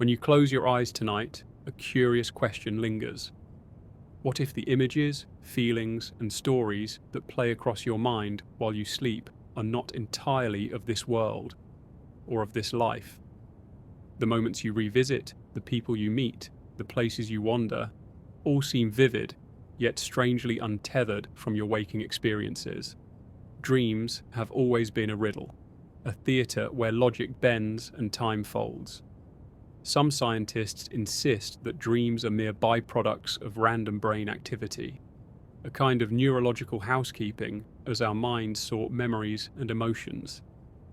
When you close your eyes tonight, a curious question lingers. What if the images, feelings, and stories that play across your mind while you sleep are not entirely of this world or of this life? The moments you revisit, the people you meet, the places you wander, all seem vivid, yet strangely untethered from your waking experiences. Dreams have always been a riddle, a theatre where logic bends and time folds. Some scientists insist that dreams are mere byproducts of random brain activity, a kind of neurological housekeeping as our minds sort memories and emotions.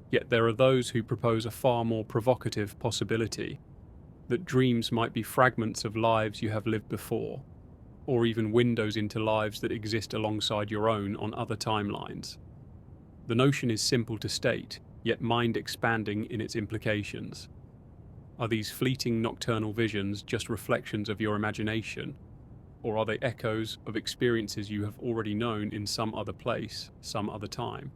Yet there are those who propose a far more provocative possibility, that dreams might be fragments of lives you have lived before, or even windows into lives that exist alongside your own on other timelines. The notion is simple to state, yet mind-expanding in its implications. Are these fleeting nocturnal visions just reflections of your imagination, or are they echoes of experiences you have already known in some other place, some other time?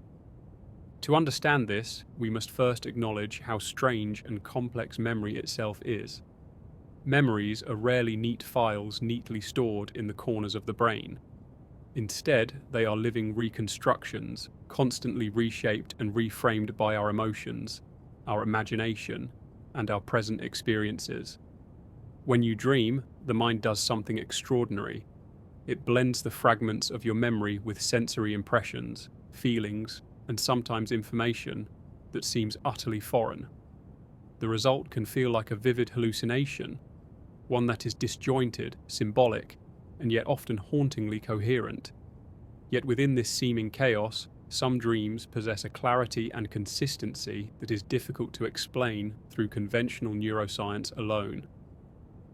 To understand this, we must first acknowledge how strange and complex memory itself is. Memories are rarely neat files neatly stored in the corners of the brain. Instead, they are living reconstructions, constantly reshaped and reframed by our emotions, our imagination, and our present experiences. When you dream, the mind does something extraordinary. It blends the fragments of your memory with sensory impressions, feelings, and sometimes information that seems utterly foreign. The result can feel like a vivid hallucination, one that is disjointed, symbolic, and yet often hauntingly coherent. Yet within this seeming chaos, some dreams possess a clarity and consistency that is difficult to explain through conventional neuroscience alone.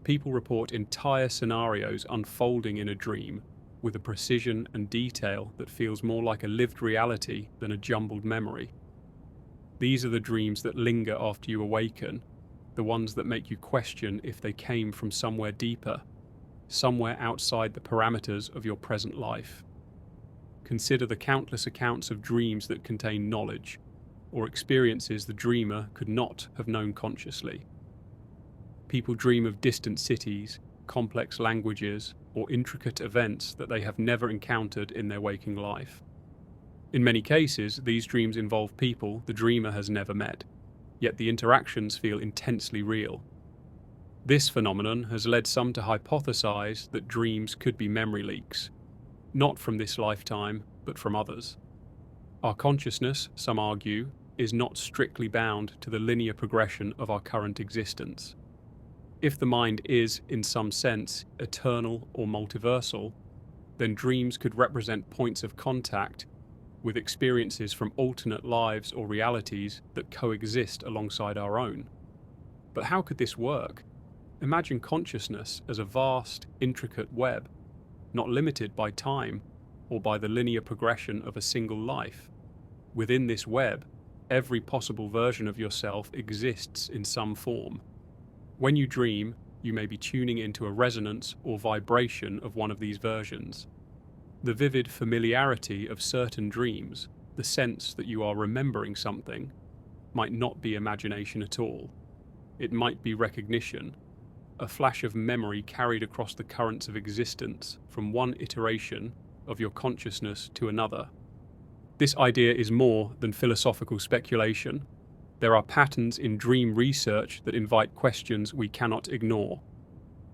People report entire scenarios unfolding in a dream with a precision and detail that feels more like a lived reality than a jumbled memory. These are the dreams that linger after you awaken, the ones that make you question if they came from somewhere deeper, somewhere outside the parameters of your present life. Consider the countless accounts of dreams that contain knowledge, or experiences the dreamer could not have known consciously. People dream of distant cities, complex languages, or intricate events that they have never encountered in their waking life. In many cases, these dreams involve people the dreamer has never met, yet the interactions feel intensely real. This phenomenon has led some to hypothesize that dreams could be memory leaks, not from this lifetime, but from others. Our consciousness, some argue, is not strictly bound to the linear progression of our current existence. If the mind is, in some sense, eternal or multiversal, then dreams could represent points of contact with experiences from alternate lives or realities that coexist alongside our own. But how could this work? Imagine consciousness as a vast, intricate web, not limited by time or by the linear progression of a single life. Within this web, every possible version of yourself exists in some form. When you dream, you may be tuning into a resonance or vibration of one of these versions. The vivid familiarity of certain dreams, the sense that you are remembering something, might not be imagination at all. It might be recognition, a flash of memory carried across the currents of existence from one iteration of your consciousness to another. This idea is more than philosophical speculation. There are patterns in dream research that invite questions we cannot ignore.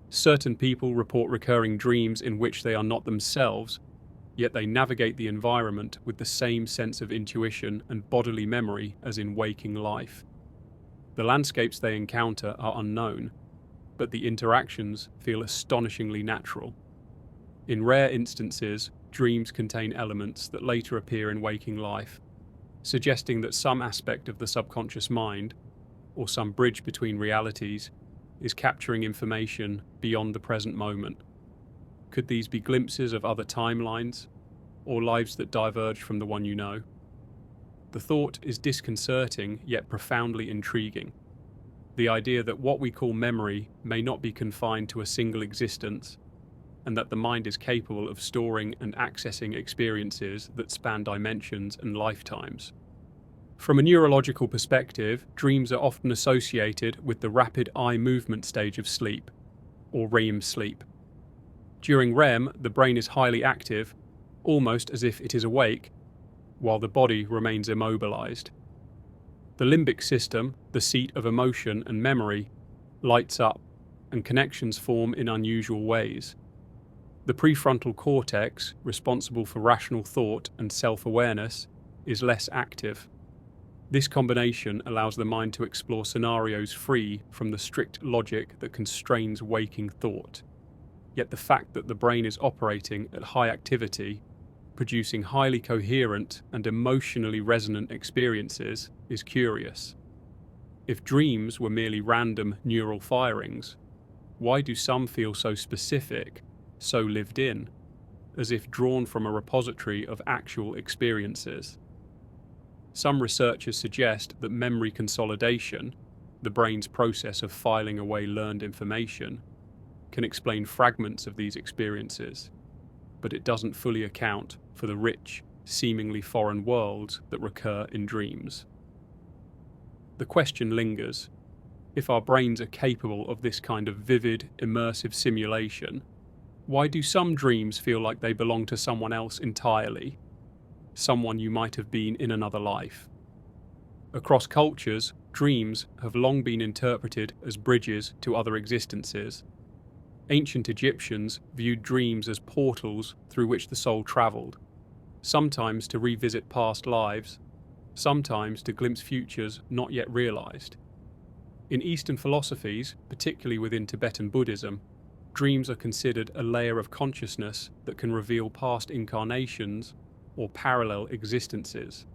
Certain people report recurring dreams in which they are not themselves, yet they navigate the environment with the same sense of intuition and bodily memory as in waking life. The landscapes they encounter are unknown, but the interactions feel astonishingly natural. In rare instances, dreams contain elements that later appear in waking life, suggesting that some aspect of the subconscious mind, or some bridge between realities, is capturing information beyond the present moment. Could these be glimpses of other timelines, or lives that diverge from the one you know? The thought is disconcerting yet profoundly intriguing. The idea that what we call memory may not be confined to a single existence, and that the mind is capable of storing and accessing experiences that span dimensions and lifetimes. From a neurological perspective, dreams are often associated with the rapid eye movement stage of sleep, or REM sleep. During REM, the brain is highly active, almost as if it is awake, while the body remains immobilized. The limbic system, the seat of emotion and memory, lights up, and connections form in unusual ways. The prefrontal cortex, responsible for rational thought and self-awareness, is less active. This combination allows the mind to explore scenarios free from the strict logic that constrains waking thought. Yet the fact that the brain is operating at high activity, producing highly coherent and emotionally resonant experiences, is curious. If dreams were merely random neural firings, why do some feel so specific, so lived in, as if drawn from a repository of actual experiences? Some researchers suggest that memory consolidation, the brain's process of filing away learned information, can explain fragments of these experiences, but it doesn't fully account for the rich, seemingly foreign worlds that recur in dreams. The question lingers: if our brains are capable of this kind of vivid, immersive simulation, why do some dreams feel like they belong to someone else entirely? Someone you might have been in another life. Across cultures, dreams have long been interpreted as bridges to other existences. Ancient Egyptians viewed dreams as portals through which the soul travelled, sometimes to revisit past lives, sometimes to glimpse futures not yet realised. In Eastern philosophies, particularly within Tibetan Buddhism, dreams are considered a layer of consciousness that can reveal past incarnations or parallel existences.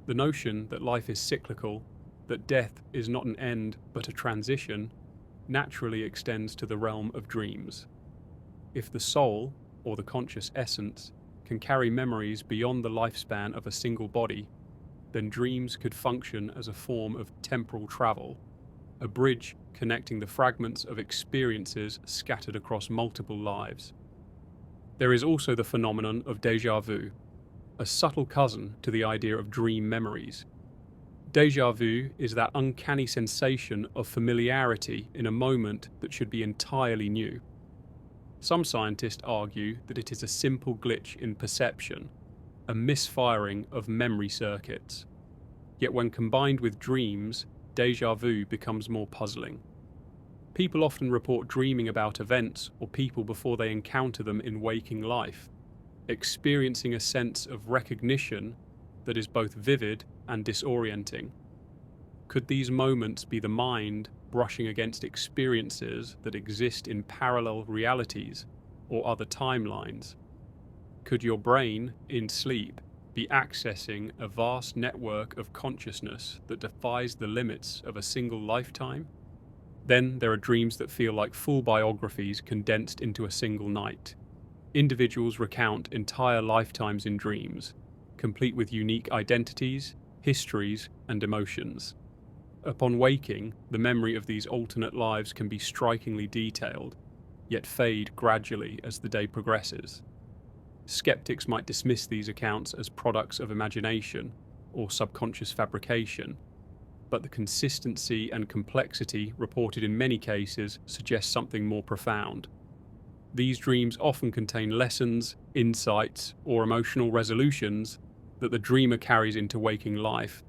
The notion that life is cyclical, that death is not an end but a transition, naturally extends to the realm of dreams. If the soul, or the conscious essence, can carry memories beyond the lifespan of a single body, then dreams could function as a form of temporal travel, a bridge connecting the fragments of experiences scattered across multiple lives. There is also the phenomenon of déjà vu, a subtle cousin to the idea of dream memories. Déjà vu is that uncanny sensation of familiarity in a moment that should be entirely new. Some scientists argue that it is a simple glitch in perception, a misfiring of memory circuits. Yet when combined with dreams, déjà vu becomes more puzzling. People often report dreaming about events or people before they encounter them in waking life, experiencing a sense of recognition that is both vivid and disorienting. Could these moments be the mind brushing against experiences that exist in parallel realities or other timelines? Could your brain, in sleep, be accessing a vast network of consciousness that defies the limits of a single lifetime? Then there are dreams that feel like full biographies condensed into a single night. Individuals recount entire lifetimes in dreams, complete with unique identities, histories, and emotions. Upon waking, the memory of these alternate lives can be strikingly detailed, yet fade gradually as the day progresses. Skeptics might dismiss these accounts as products of imagination or subconscious fabrication, but the consistency and complexity reported in many cases suggest something more profound. These dreams often contain lessons, insights, or emotional resolutions that the dreamer carries into waking life,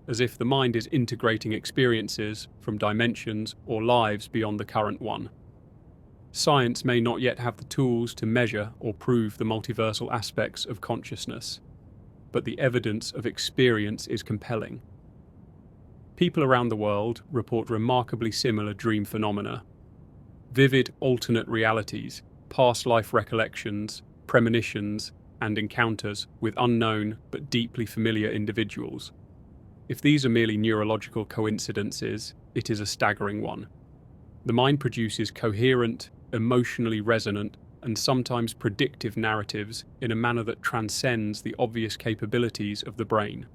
as if the mind is integrating experiences from dimensions or lives beyond the current one. Science may not yet have the tools to measure or prove the multiversal aspects of consciousness, but the evidence of experience is compelling. People around the world report remarkably similar dream phenomena. Vivid alternate realities, past life recollections, premonitions, and encounters with unknown but deeply familiar individuals. If these are merely neurological coincidences, it is a staggering one. The mind produces coherent, emotionally resonant, and sometimes predictive narratives in a manner that transcends the obvious capabilities of the brain.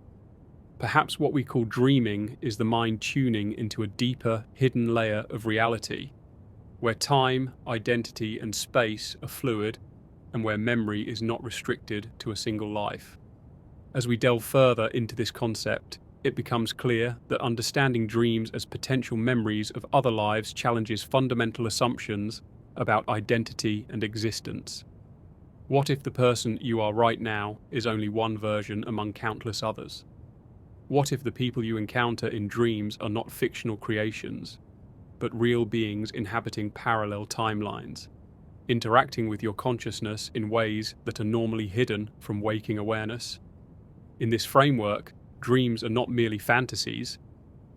Perhaps what we call dreaming is the mind tuning into a deeper, hidden layer of reality, where time, identity, and space are fluid, and where memory is not restricted to a single life. As we delve further into this concept, it becomes clear that understanding dreams as potential memories of other lives challenges fundamental assumptions about identity and existence. What if the person you are right now is only one version among countless others? What if the people you encounter in dreams are not fictional creations, but real beings inhabiting parallel timelines, interacting with your consciousness in ways that are normally hidden from waking awareness? In this framework, dreams are not merely fantasies,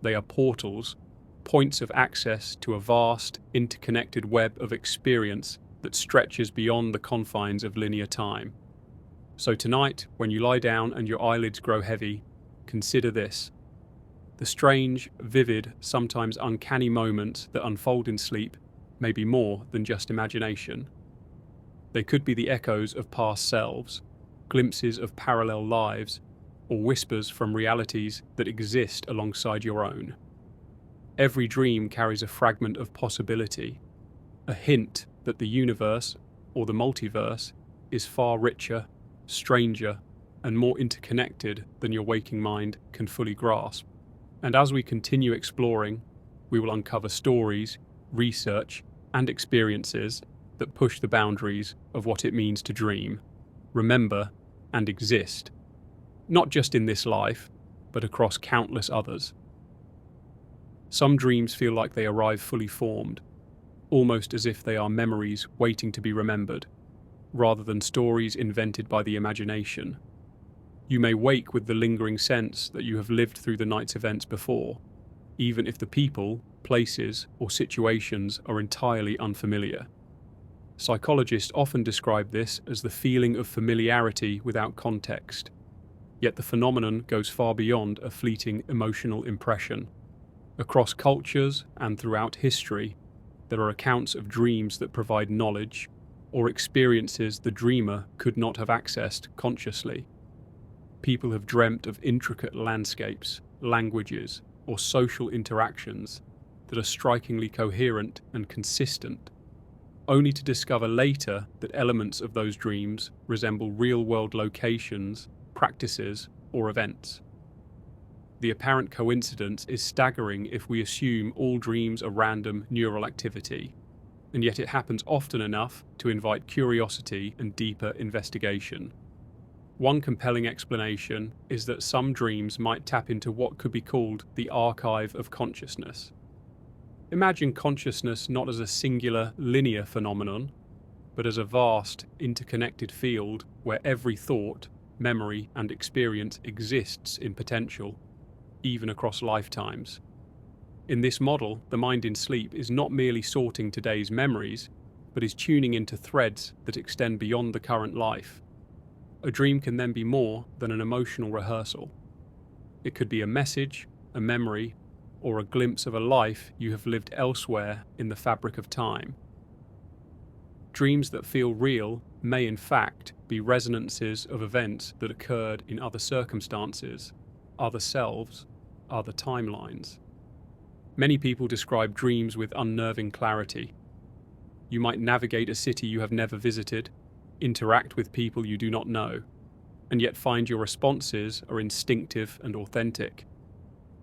they are portals, points of access to a vast, interconnected web of experience that stretches beyond the confines of linear time. So tonight, when you lie down and your eyelids grow heavy, consider this. The strange, vivid, sometimes uncanny moments that unfold in sleep may be more than just imagination. They could be the echoes of past selves, glimpses of parallel lives, or whispers from realities that exist alongside your own. Every dream carries a fragment of possibility, a hint that the universe, or the multiverse, is far richer, stranger, and more interconnected than your waking mind can fully grasp. And as we continue exploring, we will uncover stories, research, and experiences that push the boundaries of what it means to dream, remember, and exist, not just in this life, but across countless others. Some dreams feel like they arrive fully formed, almost as if they are memories waiting to be remembered, rather than stories invented by the imagination. You may wake with the lingering sense that you have lived through the night's events before, even if the people, places, or situations are entirely unfamiliar. Psychologists often describe this as the feeling of familiarity without context, yet the phenomenon goes far beyond a fleeting emotional impression. Across cultures and throughout history, there are accounts of dreams that provide knowledge or experiences the dreamer could not have accessed consciously. People have dreamt of intricate landscapes, languages, or social interactions that are strikingly coherent and consistent, only to discover later that elements of those dreams resemble real-world locations, practices, or events. The apparent coincidence is staggering if we assume all dreams are random neural activity, and yet it happens often enough to invite curiosity and deeper investigation. One compelling explanation is that some dreams might tap into what could be called the archive of consciousness. Imagine consciousness not as a singular, linear phenomenon, but as a vast, interconnected field where every thought, memory, and experience exists in potential, even across lifetimes. In this model, the mind in sleep is not merely sorting today's memories, but is tuning into threads that extend beyond the current life. A dream can then be more than an emotional rehearsal. It could be a message, a memory, or a glimpse of a life you have lived elsewhere in the fabric of time. Dreams that feel real may in fact be resonances of events that occurred in other circumstances, other selves, other timelines. Many people describe dreams with unnerving clarity. You might navigate a city you have never visited, interact with people you do not know, and yet find your responses are instinctive and authentic.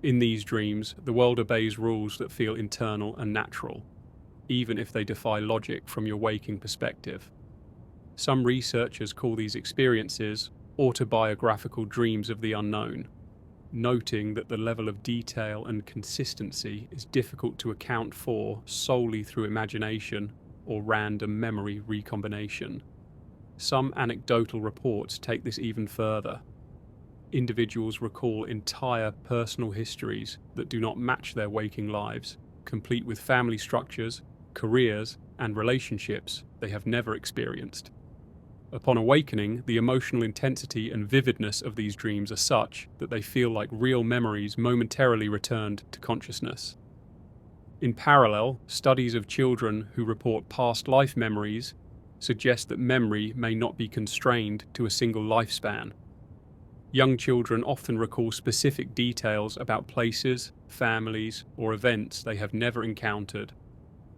In these dreams, the world obeys rules that feel internal and natural, even if they defy logic from your waking perspective. Some researchers call these experiences autobiographical dreams of the unknown, noting that the level of detail and consistency is difficult to account for solely through imagination or random memory recombination. Some anecdotal reports take this even further. Individuals recall entire personal histories that do not match their waking lives, complete with family structures, careers, and relationships they have never experienced. Upon awakening, the emotional intensity and vividness of these dreams are such that they feel like real memories momentarily returned to consciousness. In parallel, studies of children who report past life memories suggest that memory may not be constrained to a single lifespan. Young children often recall specific details about places, families, or events they have never encountered,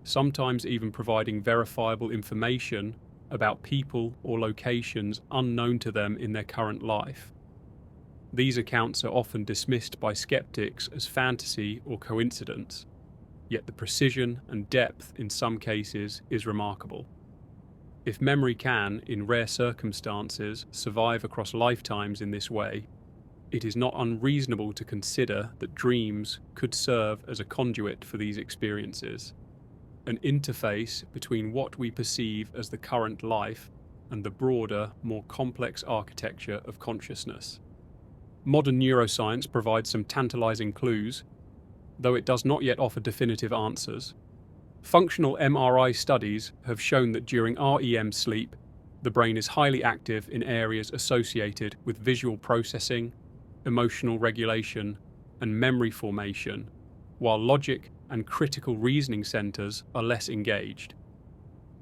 sometimes even providing verifiable information about people or locations unknown to them in their current life. These accounts are often dismissed by skeptics as fantasy or coincidence, yet the precision and depth in some cases is remarkable. If memory can, in rare circumstances, survive across lifetimes in this way, it is not unreasonable to consider that dreams could serve as a conduit for these experiences, an interface between what we perceive as the current life and the broader, more complex architecture of consciousness. Modern neuroscience provides some tantalizing clues, though it does not yet offer definitive answers. Functional MRI studies have shown that during REM sleep, the brain is highly active in areas associated with visual processing, emotional regulation, and memory formation, while logic and critical reasoning centers are less engaged.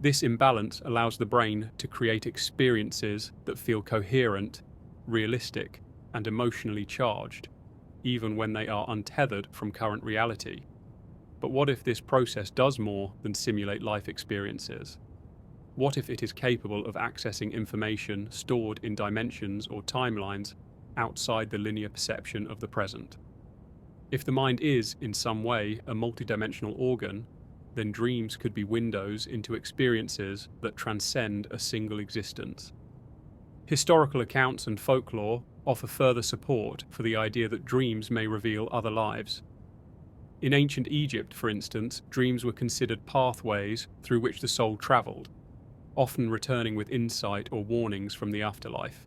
This imbalance allows the brain to create experiences that feel coherent, realistic, and emotionally charged, even when they are untethered from current reality. But what if this process does more than simulate life experiences? What if it is capable of accessing information stored in dimensions or timelines outside the linear perception of the present? If the mind is, in some way, a multidimensional organ, then dreams could be windows into experiences that transcend a single existence. Historical accounts and folklore offer further support for the idea that dreams may reveal other lives. In ancient Egypt, for instance, dreams were considered pathways through which the soul travelled, often returning with insight or warnings from the afterlife.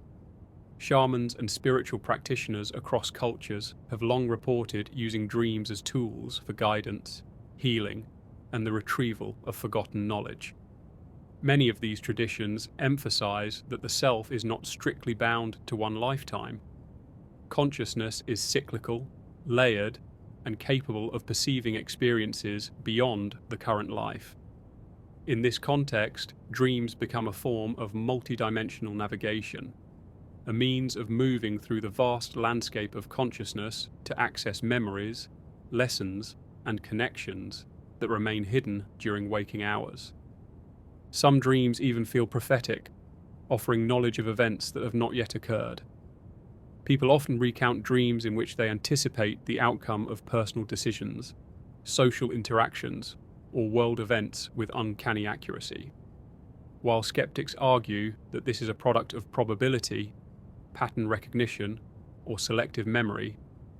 Shamans and spiritual practitioners across cultures have long reported using dreams as tools for guidance, healing, and the retrieval of forgotten knowledge. Many of these traditions emphasize that the self is not strictly bound to one lifetime. Consciousness is cyclical, layered, and capable of perceiving experiences beyond the current life. In this context, dreams become a form of multidimensional navigation, a means of moving through the vast landscape of consciousness to access memories, lessons, and connections that remain hidden during waking hours. Some dreams even feel prophetic, offering knowledge of events that have not yet occurred. People often recount dreams in which they anticipate the outcome of personal decisions, social interactions, or world events with uncanny accuracy. While skeptics argue that this is a product of probability, pattern recognition, or selective memory,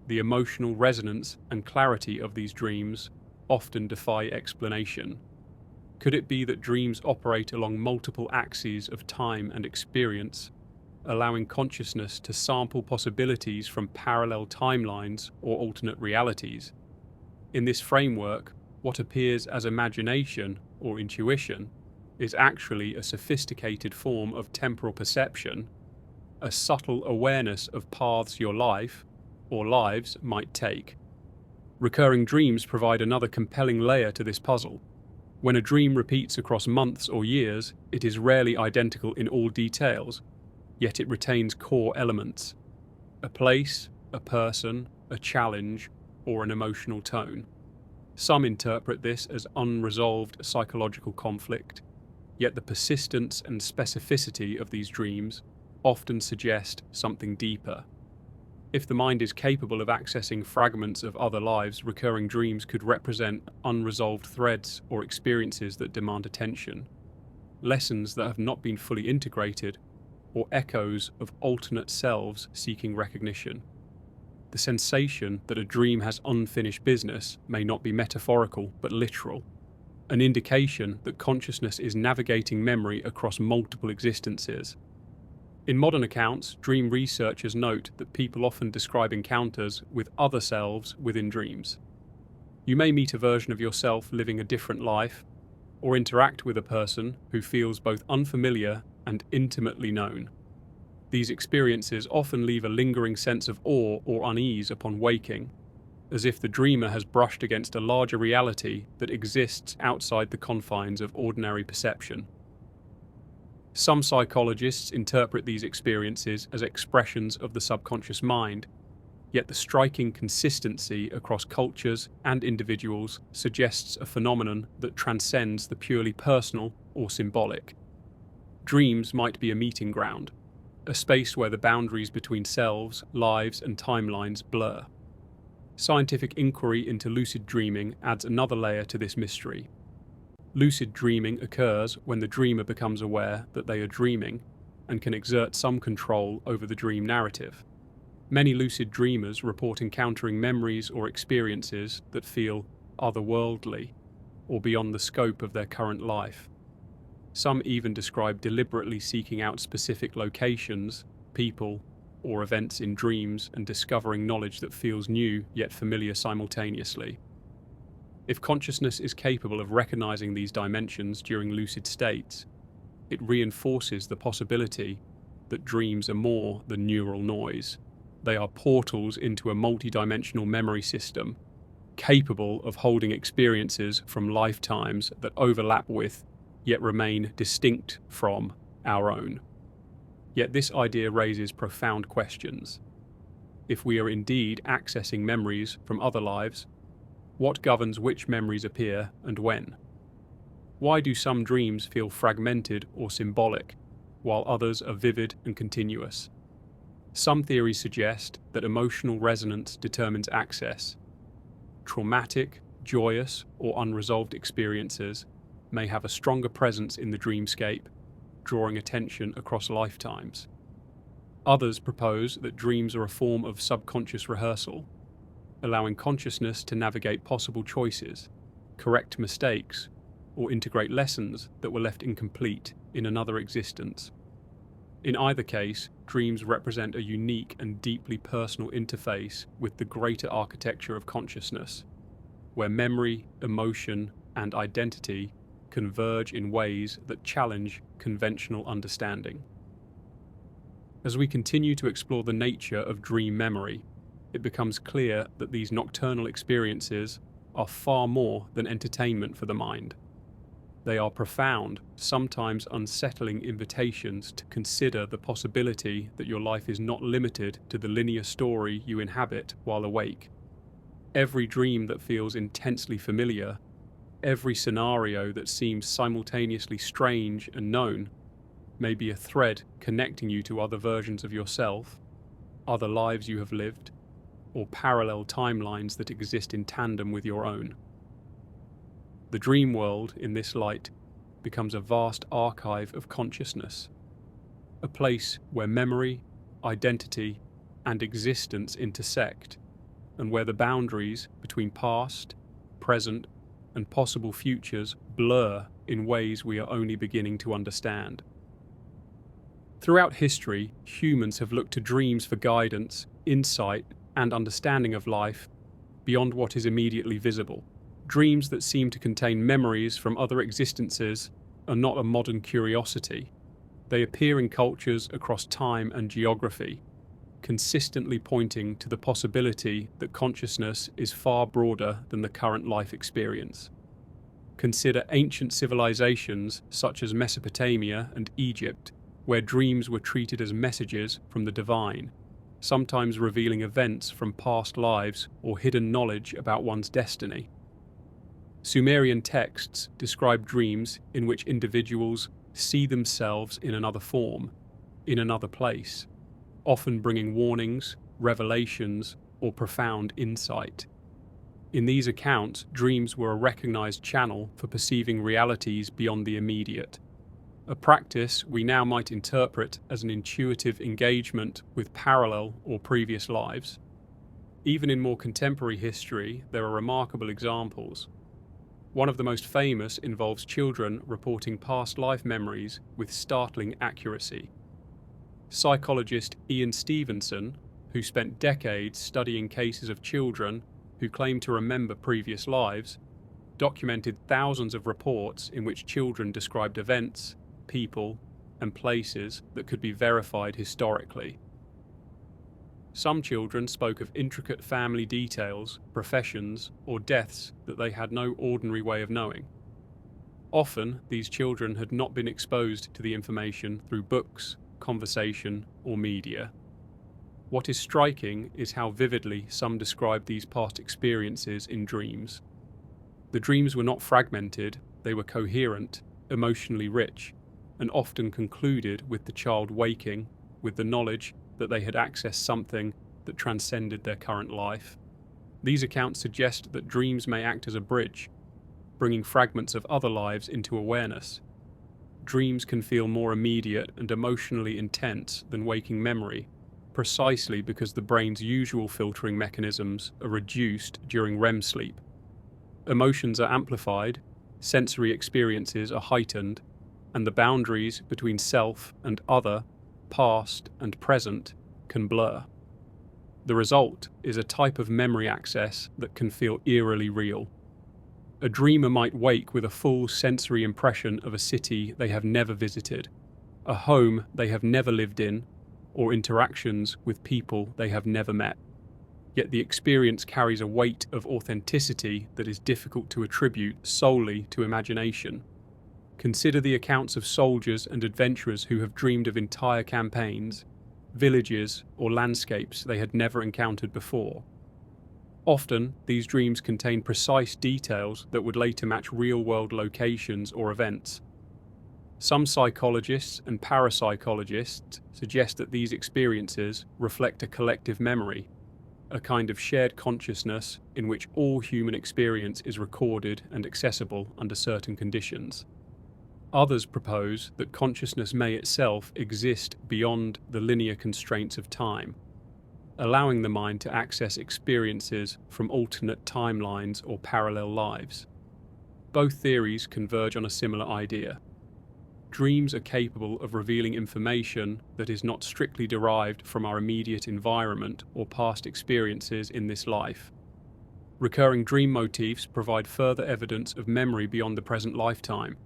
the emotional resonance and clarity of these dreams often defy explanation. Could it be that dreams operate along multiple axes of time and experience, allowing consciousness to sample possibilities from parallel timelines or alternate realities? In this framework, what appears as imagination or intuition is actually a sophisticated form of temporal perception, a subtle awareness of paths your life or lives might take. Recurring dreams provide another compelling layer to this puzzle. When a dream repeats across months or years, it is rarely identical in all details, yet it retains core elements: a place, a person, a challenge, or an emotional tone. Some interpret this as unresolved psychological conflict, yet the persistence and specificity of these dreams often suggest something deeper. If the mind is capable of accessing fragments of other lives, recurring dreams could represent unresolved threads or experiences that demand attention, lessons that have not been fully integrated, or echoes of alternate selves seeking recognition. The sensation that a dream has unfinished business may not be metaphorical but literal, an indication that consciousness is navigating memory across multiple existences. In modern accounts, dream researchers note that people often describe encounters with other selves within dreams. You may meet a version of yourself living a different life, or interact with a person who feels both unfamiliar and intimately known. These experiences often leave a lingering sense of awe or unease upon waking, as if the dreamer has brushed against a larger reality that exists outside the confines of ordinary perception. Some psychologists interpret these experiences as expressions of the subconscious mind, yet the striking consistency across cultures and individuals suggests a phenomenon that transcends the purely personal or symbolic. Dreams might be a meeting ground, a space where the boundaries between selves, lives, and timelines blur. Scientific inquiry into lucid dreaming adds another layer to this mystery. Lucid dreaming occurs when the dreamer becomes aware that they are dreaming and can exert some control over the dream narrative. Many lucid dreamers report encountering memories or experiences that feel otherworldly or beyond the scope of their current life. Some even describe deliberately seeking out specific locations, people, or events in dreams and discovering knowledge that feels new yet familiar simultaneously. If consciousness is capable of recognizing these dimensions during lucid states, it reinforces the possibility that dreams are more than neural noise. They are portals into a multidimensional memory system, capable of holding experiences from lifetimes that overlap with, yet remain distinct from, our own. Yet this idea raises profound questions. If we are indeed accessing memories from other lives, what governs which memories appear and when? Why do some dreams feel fragmented or symbolic, while others are vivid and continuous? Some theories suggest that emotional resonance determines access. Traumatic, joyous, or unresolved experiences may have a stronger presence in the dreamscape, drawing attention across lifetimes. Others propose that dreams are a form of subconscious rehearsal, allowing consciousness to navigate possible choices, correct mistakes, or integrate lessons that were left incomplete in another existence. In either case, dreams represent a unique and deeply personal interface with the greater architecture of consciousness, where memory, emotion, and identity converge in ways that challenge conventional understanding. As we continue to explore the nature of dream memory, it becomes clear that these nocturnal experiences are far more than entertainment for the mind. They are profound, sometimes unsettling invitations to consider the possibility that your life is not limited to the linear story you inhabit while awake. Every dream that feels intensely familiar, every scenario that seems simultaneously strange and known, may be a thread connecting you to other versions of yourself, other lives you have lived, or parallel timelines that exist in tandem with your own. The dream world, in this light, becomes a vast archive of consciousness, a place where memory, identity, and existence intersect, and where the boundaries between past, present, and possible futures blur in ways we are only beginning to understand. Throughout history, humans have looked to dreams for guidance, insight, and understanding of life beyond what is immediately visible. Dreams that seem to contain memories from other existences are not a modern curiosity. They appear in cultures across time and geography, consistently pointing to the possibility that consciousness is far broader than the current life experience. Consider ancient civilizations such as Mesopotamia and Egypt, where dreams were treated as messages from the divine, sometimes revealing events from past lives or hidden knowledge about one's destiny. Sumerian texts describe dreams in which individuals see themselves in another form, in another place, often bringing warnings, revelations, or profound insight. In these accounts, dreams were a recognized channel for perceiving realities beyond the immediate, a practice we now might interpret as an intuitive engagement with parallel or previous lives. Even in more contemporary history, there are remarkable examples. One of the most famous involves children reporting past life memories with startling accuracy. Psychologist Ian Stevenson, who spent decades studying cases of children who claimed to remember previous lives, documented thousands of reports in which children described events, people, and places that could be verified historically. Some children spoke of intricate family details, professions, or deaths that they had no ordinary way of knowing. Often, these children had not been exposed to the information through books, conversation, or media. What is striking is how vividly some describe these past experiences in dreams. The dreams were not fragmented, they were coherent, emotionally rich, and often concluded with the child waking, with the knowledge that they had accessed something that transcended their current life. These accounts suggest that dreams may act as a bridge, bringing fragments of other lives into awareness. Dreams can feel more immediate and emotionally intense than waking memory, precisely because the brain's usual filtering mechanisms are reduced during REM sleep. Emotions are amplified, sensory experiences are heightened, and the boundaries between self and other, past and present, can blur. The result is a type of memory access that can feel eerily real. A dreamer might wake with a full sensory impression of a city they have never visited, a home they have never lived in, or interactions with people they have never met. Yet the experience carries a weight of authenticity that is difficult to attribute solely to imagination. Consider the accounts of soldiers and adventurers who have dreamed of entire campaigns, villages, or landscapes they had never encountered before. Often, these dreams contain precise details that would later match real-world locations or events. Some psychologists and parapsychologists suggest that these experiences reflect a collective memory, a kind of shared consciousness in which all human experience is recorded and accessible under certain conditions. Others propose that consciousness may itself exist beyond the linear constraints of time, allowing the mind to access experiences from alternate timelines or parallel lives. Both theories converge on a similar idea. Dreams are capable of revealing information that is not strictly derived from our immediate environment or past experiences in this life. Recurring dream motifs provide further evidence of memory beyond the present lifetime.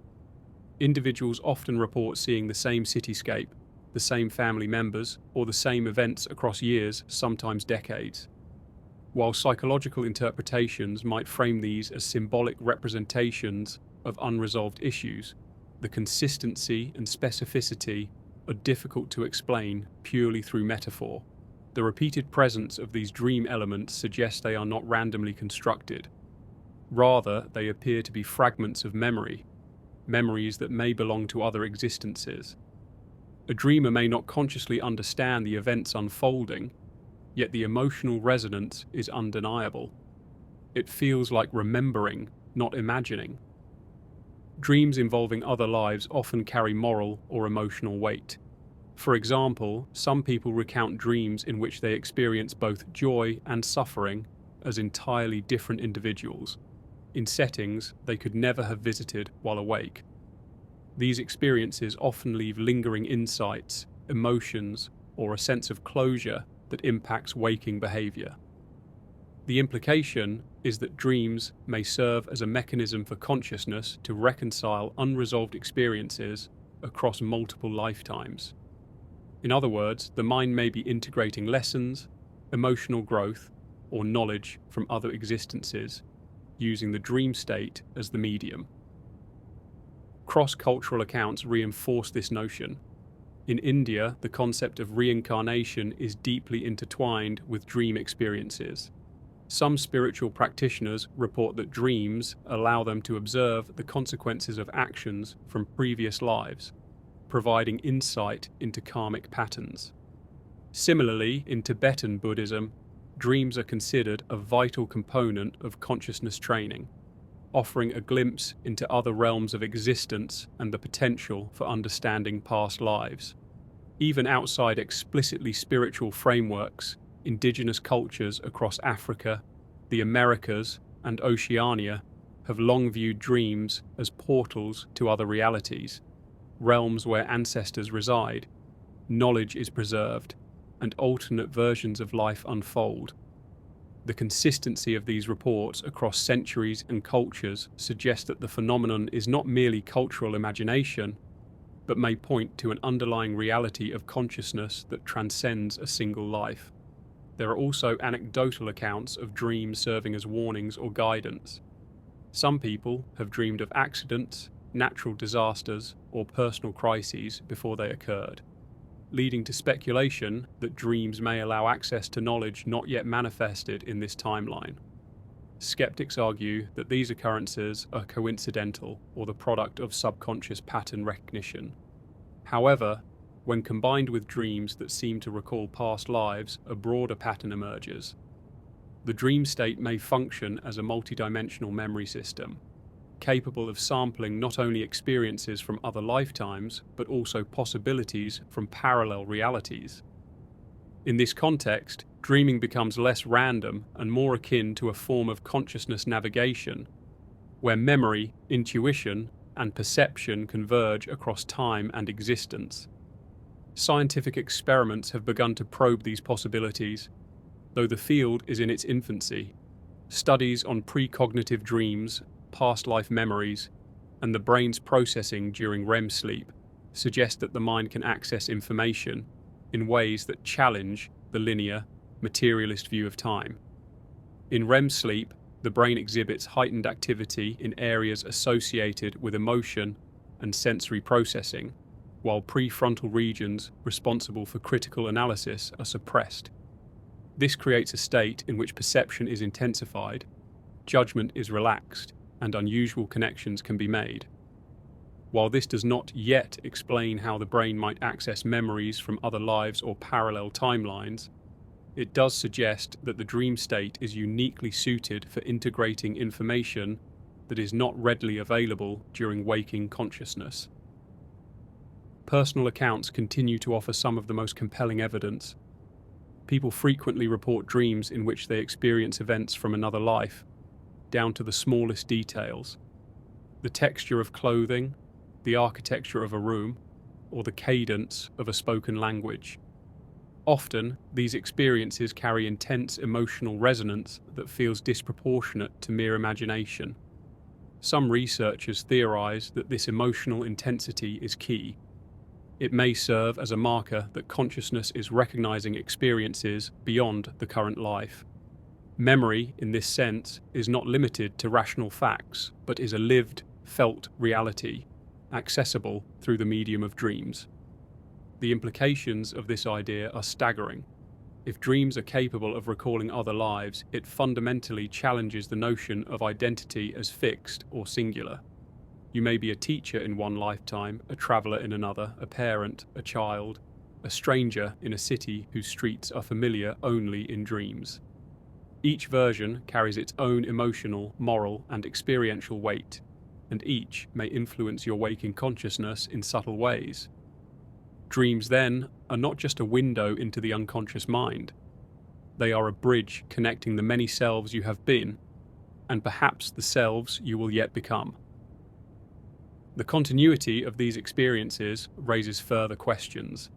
Individuals often report seeing the same cityscape, the same family members, or the same events across years, sometimes decades. While psychological interpretations might frame these as symbolic representations of unresolved issues, the consistency and specificity are difficult to explain purely through metaphor. The repeated presence of these dream elements suggests they are not randomly constructed. Rather, they appear to be fragments of memory, memories that may belong to other existences. A dreamer may not consciously understand the events unfolding, yet the emotional resonance is undeniable. It feels like remembering, not imagining. Dreams involving other lives often carry moral or emotional weight. For example, some people recount dreams in which they experience both joy and suffering as entirely different individuals, in settings they could never have visited while awake. These experiences often leave lingering insights, emotions, or a sense of closure that impacts waking behavior. The implication is that dreams may serve as a mechanism for consciousness to reconcile unresolved experiences across multiple lifetimes. In other words, the mind may be integrating lessons, emotional growth, or knowledge from other existences, using the dream state as the medium. Cross-cultural accounts reinforce this notion. In India, the concept of reincarnation is deeply intertwined with dream experiences. Some spiritual practitioners report that dreams allow them to observe the consequences of actions from previous lives, providing insight into karmic patterns. Similarly, in Tibetan Buddhism, dreams are considered a vital component of consciousness training, offering a glimpse into other realms of existence and the potential for understanding past lives. Even outside explicitly spiritual frameworks, indigenous cultures across Africa, the Americas, and Oceania have long viewed dreams as portals to other realities, realms where ancestors reside, knowledge is preserved, and alternate versions of life unfold. The consistency of these reports across centuries and cultures suggests that the phenomenon is not merely cultural imagination, but may point to an underlying reality of consciousness that transcends a single life. There are also anecdotal accounts of dreams serving as warnings or guidance. Some people have dreamed of accidents, natural disasters, or personal crises before they occurred, leading to speculation that dreams may allow access to knowledge not yet manifested in this timeline. Skeptics argue that these occurrences are coincidental or the product of subconscious pattern recognition. However, When combined with dreams that seem to recall past lives, a broader pattern emerges. The dream state may function as a multidimensional memory system, capable of sampling not only experiences from other lifetimes, but also possibilities from parallel realities. In this context, dreaming becomes less random and more akin to a form of consciousness navigation, where memory, intuition, and perception converge across time and existence. Scientific experiments have begun to probe these possibilities, though the field is in its infancy. Studies on precognitive dreams, past life memories, and the brain's processing during REM sleep suggest that the mind can access information in ways that challenge the linear, materialist view of time. In REM sleep, the brain exhibits heightened activity in areas associated with emotion and sensory processing, while prefrontal regions responsible for critical analysis are suppressed. This creates a state in which perception is intensified, judgment is relaxed, and unusual connections can be made. While this does not yet explain how the brain might access memories from other lives or parallel timelines, it does suggest that the dream state is uniquely suited for integrating information that is not readily available during waking consciousness. Personal accounts continue to offer some of the most compelling evidence. People frequently report dreams in which they experience events from another life, down to the smallest details. The texture of clothing, the architecture of a room, or the cadence of a spoken language. Often, these experiences carry intense emotional resonance that feels disproportionate to mere imagination. Some researchers theorize that this emotional intensity is key. It may serve as a marker that consciousness is recognizing experiences beyond the current life. Memory, in this sense, is not limited to rational facts, but is a lived, felt reality, accessible through the medium of dreams. The implications of this idea are staggering. If dreams are capable of recalling other lives, it fundamentally challenges the notion of identity as fixed or singular. You may be a teacher in one lifetime, a traveler in another, a parent, a child, a stranger in a city whose streets are familiar only in dreams. Each version carries its own emotional, moral, and experiential weight, and each may influence your waking consciousness in subtle ways. Dreams, then, are not just a window into the unconscious mind. They are a bridge connecting the many selves you have been, and perhaps the selves you will yet become. The continuity of these experiences raises further questions.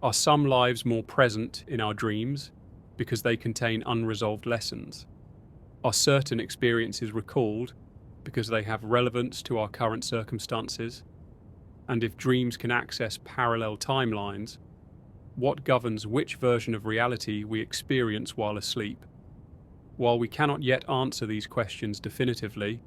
Are some lives more present in our dreams because they contain unresolved lessons? Are certain experiences recalled because they have relevance to our current circumstances? And if dreams can access parallel timelines, what governs which version of reality we experience while asleep? While we cannot yet answer these questions definitively,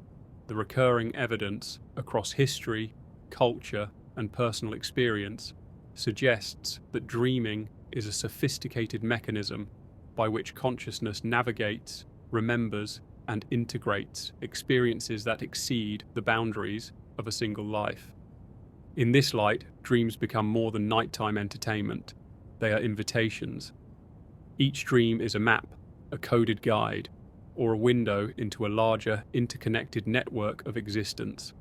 the recurring evidence across history, culture, and personal experience suggests that dreaming is a sophisticated mechanism by which consciousness navigates, remembers, and integrates experiences that exceed the boundaries of a single life. In this light, dreams become more than nighttime entertainment. They are invitations. Each dream is a map, a coded guide, or a window into a larger, interconnected network of existence.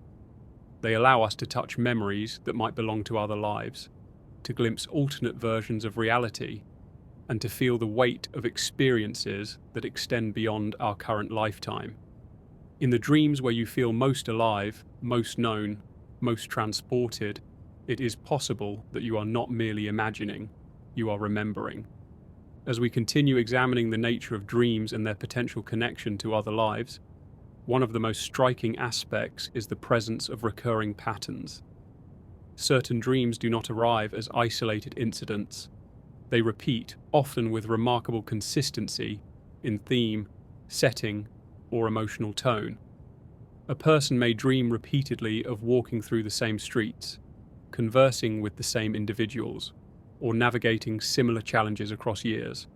They allow us to touch memories that might belong to other lives, to glimpse alternate versions of reality, and to feel the weight of experiences that extend beyond our current lifetime. In the dreams where you feel most alive, most known, most transported, it is possible that you are not merely imagining, you are remembering. As we continue examining the nature of dreams and their potential connection to other lives, one of the most striking aspects is the presence of recurring patterns. Certain dreams do not arrive as isolated incidents. They repeat, often with remarkable consistency, in theme, setting, or emotional tone. A person may dream repeatedly of walking through the same streets, conversing with the same individuals, or navigating similar challenges across years.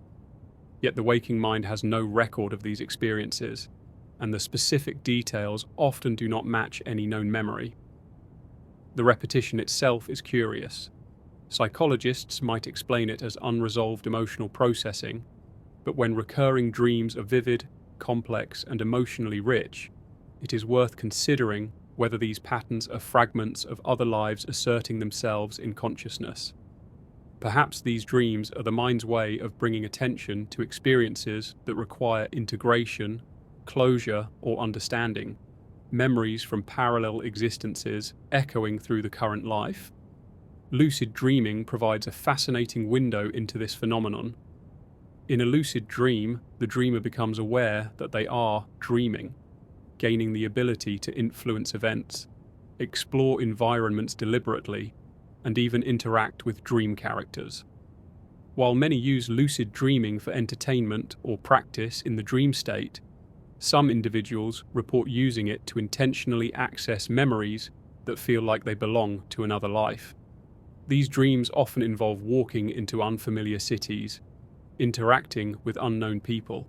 Yet the waking mind has no record of these experiences, and the specific details often do not match any known memory. The repetition itself is curious. Psychologists might explain it as unresolved emotional processing, but when recurring dreams are vivid, complex, and emotionally rich, it is worth considering whether these patterns are fragments of other lives asserting themselves in consciousness. Perhaps these dreams are the mind's way of bringing attention to experiences that require integration, closure, or understanding, memories from parallel existences echoing through the current life. Lucid dreaming provides a fascinating window into this phenomenon. In a lucid dream, the dreamer becomes aware that they are dreaming, gaining the ability to influence events, explore environments deliberately, and even interact with dream characters. While many use lucid dreaming for entertainment or practice in the dream state, some individuals report using it to intentionally access memories that feel like they belong to another life. These dreams often involve walking into unfamiliar cities, interacting with unknown people,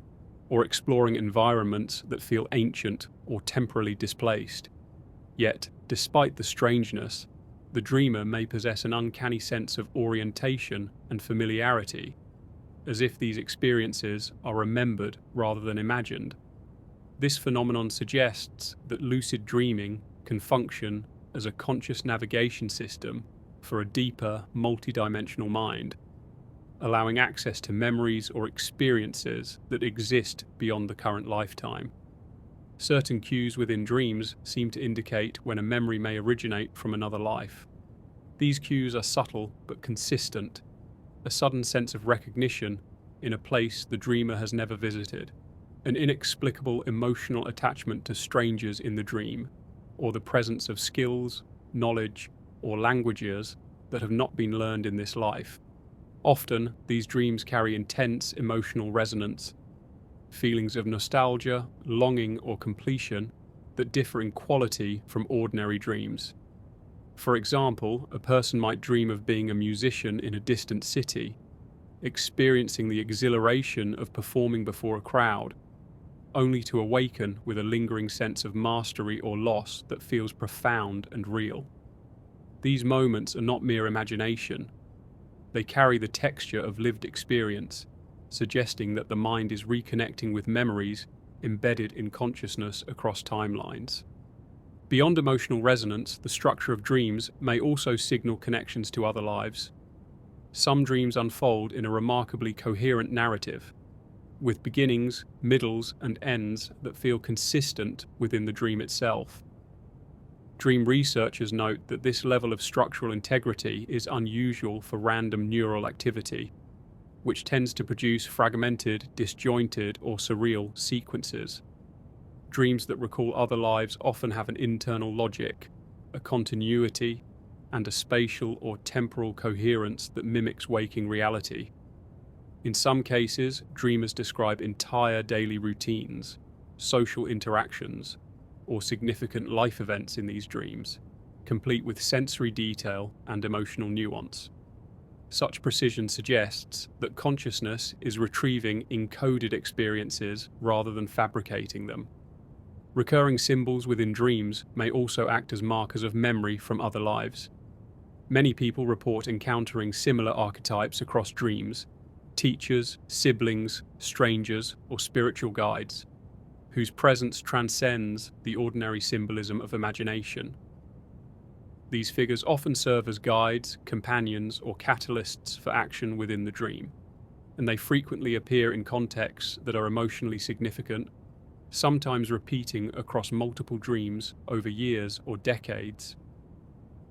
or exploring environments that feel ancient or temporally displaced. Yet, despite the strangeness, the dreamer may possess an uncanny sense of orientation and familiarity, as if these experiences are remembered rather than imagined. This phenomenon suggests that lucid dreaming can function as a conscious navigation system for a deeper, multidimensional mind, allowing access to memories or experiences that exist beyond the current lifetime. Certain cues within dreams seem to indicate when a memory may originate from another life. These cues are subtle but consistent, a sudden sense of recognition in a place the dreamer has never visited, an inexplicable emotional attachment to strangers in the dream, or the presence of skills, knowledge, or languages that have not been learned in this life. Often, these dreams carry intense emotional resonance, feelings of nostalgia, longing, or completion that differ in quality from ordinary dreams. For example, a person might dream of being a musician in a distant city, experiencing the exhilaration of performing before a crowd, only to awaken with a lingering sense of mastery or loss that feels profound and real. These moments are not mere imagination. They carry the texture of lived experience, suggesting that the mind is reconnecting with memories embedded in consciousness across timelines. Beyond emotional resonance, the structure of dreams may also signal connections to other lives. Some dreams unfold in a remarkably coherent narrative, with beginnings, middles, and ends that feel consistent within the dream itself. Dream researchers note that this level of structural integrity is unusual for random neural activity, which tends to produce fragmented, disjointed, or surreal sequences. Dreams that recall other lives often have an internal logic, a continuity, and a spatial or temporal coherence that mimics waking reality. In some cases, dreamers describe entire daily routines, social interactions, or significant life events in these dreams, complete with sensory detail and emotional nuance. Such precision suggests that consciousness is retrieving encoded experiences rather than fabricating them. Recurring symbols within dreams may also act as markers of memory from other lives. Many people report encountering similar archetypes across dreams: teachers, siblings, strangers, or spiritual guides, whose presence transcends the ordinary symbolism of imagination. These figures often serve as guides, companions, or catalysts for action within the dream, and they frequently appear in contexts that are emotionally significant, sometimes repeating across multiple dreams over years or decades.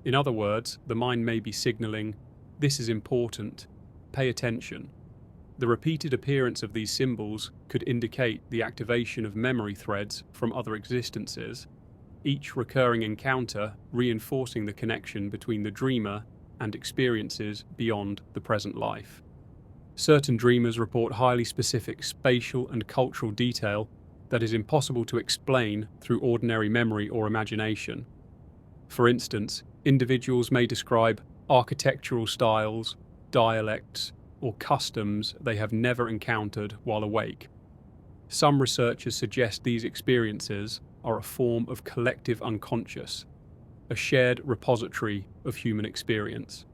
In other words, the mind may be signaling, "This is important, pay attention." The repeated appearance of these symbols could indicate the activation of memory threads from other existences, each recurring encounter reinforcing the connection between the dreamer and experiences beyond the present life. Certain dreamers report highly specific spatial and cultural detail that is impossible to explain through ordinary memory or imagination. For instance, individuals may describe architectural styles, dialects, or customs they have never encountered while awake. Some researchers suggest these experiences are a form of collective unconscious, a shared repository of human experience.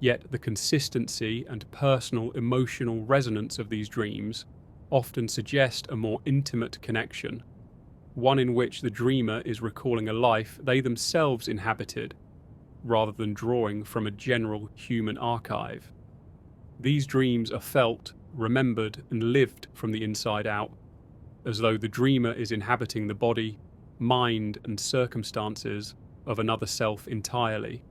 Yet the consistency and personal emotional resonance of these dreams often suggest a more intimate connection, one in which the dreamer is recalling a life they themselves inhabited, rather than drawing from a general human archive. These dreams are felt, remembered, and lived from the inside out, as though the dreamer is inhabiting the body, mind, and circumstances of another self entirely.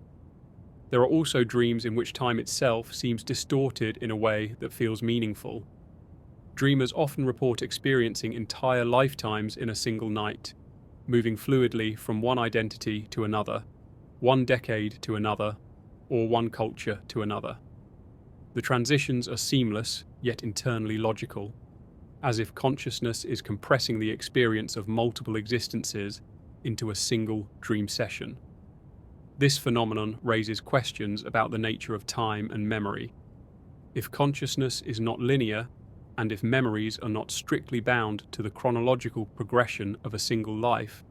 There are also dreams in which time itself seems distorted in a way that feels meaningful. Dreamers often report experiencing entire lifetimes in a single night, moving fluidly from one identity to another, one decade to another, or one culture to another. The transitions are seamless, yet internally logical, as if consciousness is compressing the experience of multiple existences into a single dream session. This phenomenon raises questions about the nature of time and memory. If consciousness is not linear, and if memories are not strictly bound to the chronological progression of a single life,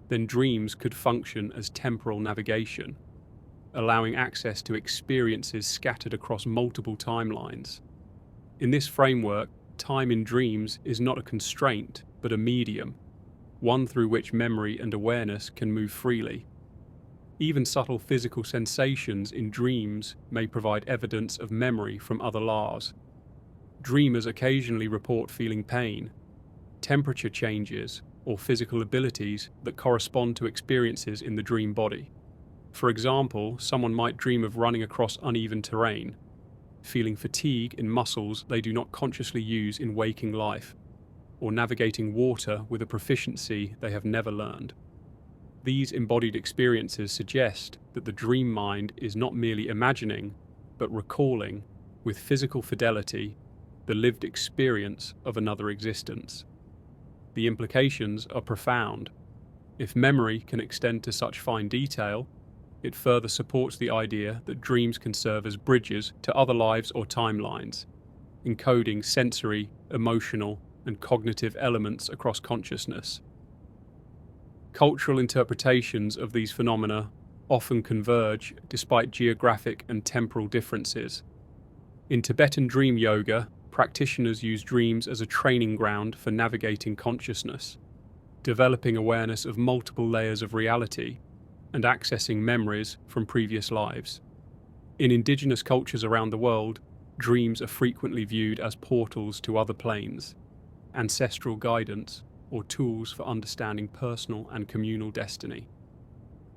then dreams could function as temporal navigation, allowing access to experiences scattered across multiple timelines. In this framework, time in dreams is not a constraint, but a medium, one through which memory and awareness can move freely. Even subtle physical sensations in dreams may provide evidence of memory from other lives. Dreamers occasionally report feeling pain, temperature changes, or physical abilities that correspond to experiences in the dream body. For example, someone might dream of running across uneven terrain, feeling fatigue in muscles they do not consciously use in waking life, or navigating water with a proficiency they have never learned. These embodied experiences suggest that the dream mind is not merely imagining, but recalling, with physical fidelity, the lived experience of another existence. The implications are profound. If memory can extend to such fine detail, it further supports the idea that dreams can serve as bridges to other lives or timelines, encoding sensory, emotional, and cognitive elements across consciousness. Cultural interpretations of these phenomena often converge despite geographic and temporal differences. In Tibetan dream yoga, practitioners use dreams as a training ground for navigating consciousness, developing awareness of multiple layers of reality, and accessing memories from previous lives. In indigenous cultures around the world, dreams are frequently viewed as portals to other planes, ancestral guidance, or tools for understanding personal and communal destiny.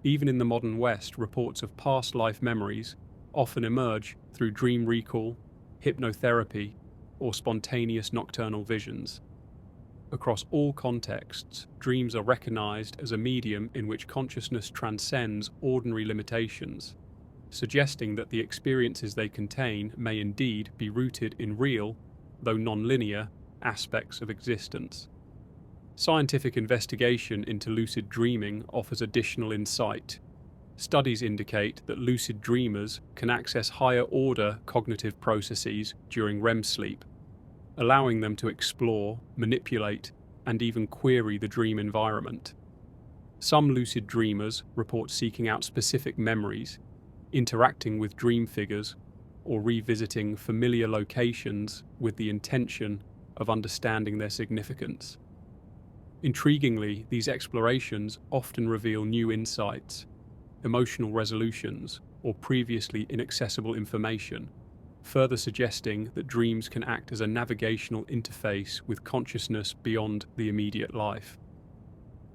Even in the modern West, reports of past life memories often emerge through dream recall, hypnotherapy, or spontaneous nocturnal visions. Across all contexts, dreams are recognized as a medium in which consciousness transcends ordinary limitations, suggesting that the experiences they contain may indeed be rooted in real, though non-linear, aspects of existence. Scientific investigation into lucid dreaming offers additional insight. Studies indicate that lucid dreamers can access higher-order cognitive processes during REM sleep, allowing them to explore, manipulate, and even query the dream environment. Some lucid dreamers report seeking out specific memories, interacting with dream figures, or revisiting familiar locations with the intention of understanding their significance. Intriguingly, these explorations often reveal new insights, emotional resolutions, or previously inaccessible information, further suggesting that dreams can act as a navigational interface with consciousness beyond the immediate life.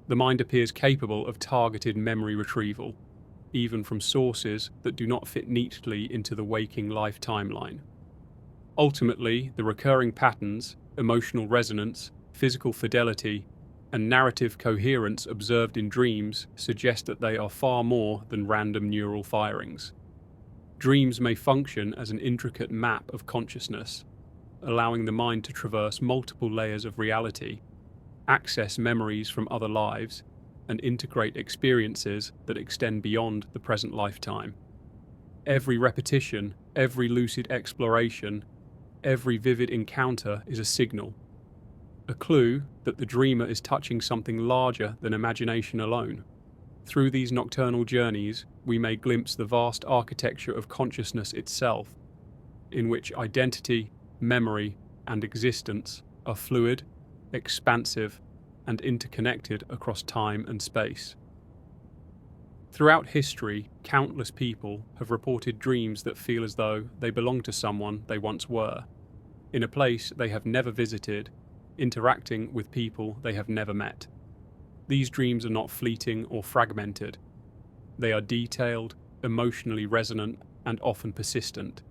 The mind appears capable of targeted memory retrieval, even from sources that do not fit neatly into the waking life timeline. Ultimately, the recurring patterns, emotional resonance, physical fidelity, and narrative coherence observed in dreams suggest that they are far more than random neural firings. Dreams may function as an intricate map of consciousness, allowing the mind to traverse multiple layers of reality, access memories from other lives, and integrate experiences that extend beyond the present lifetime. Every repetition, every lucid exploration, every vivid encounter is a signal, a clue that the dreamer is touching something larger than imagination alone. Through these nocturnal journeys, we may glimpse the vast architecture of consciousness itself, in which identity, memory, and existence are fluid, expansive, and interconnected across time and space. Throughout history, countless people have reported dreams that feel as though they belong to someone they once were, in a place they have never visited, interacting with people they have never met. These dreams are not fleeting or fragmented. They are detailed, emotionally resonant, and often persistent.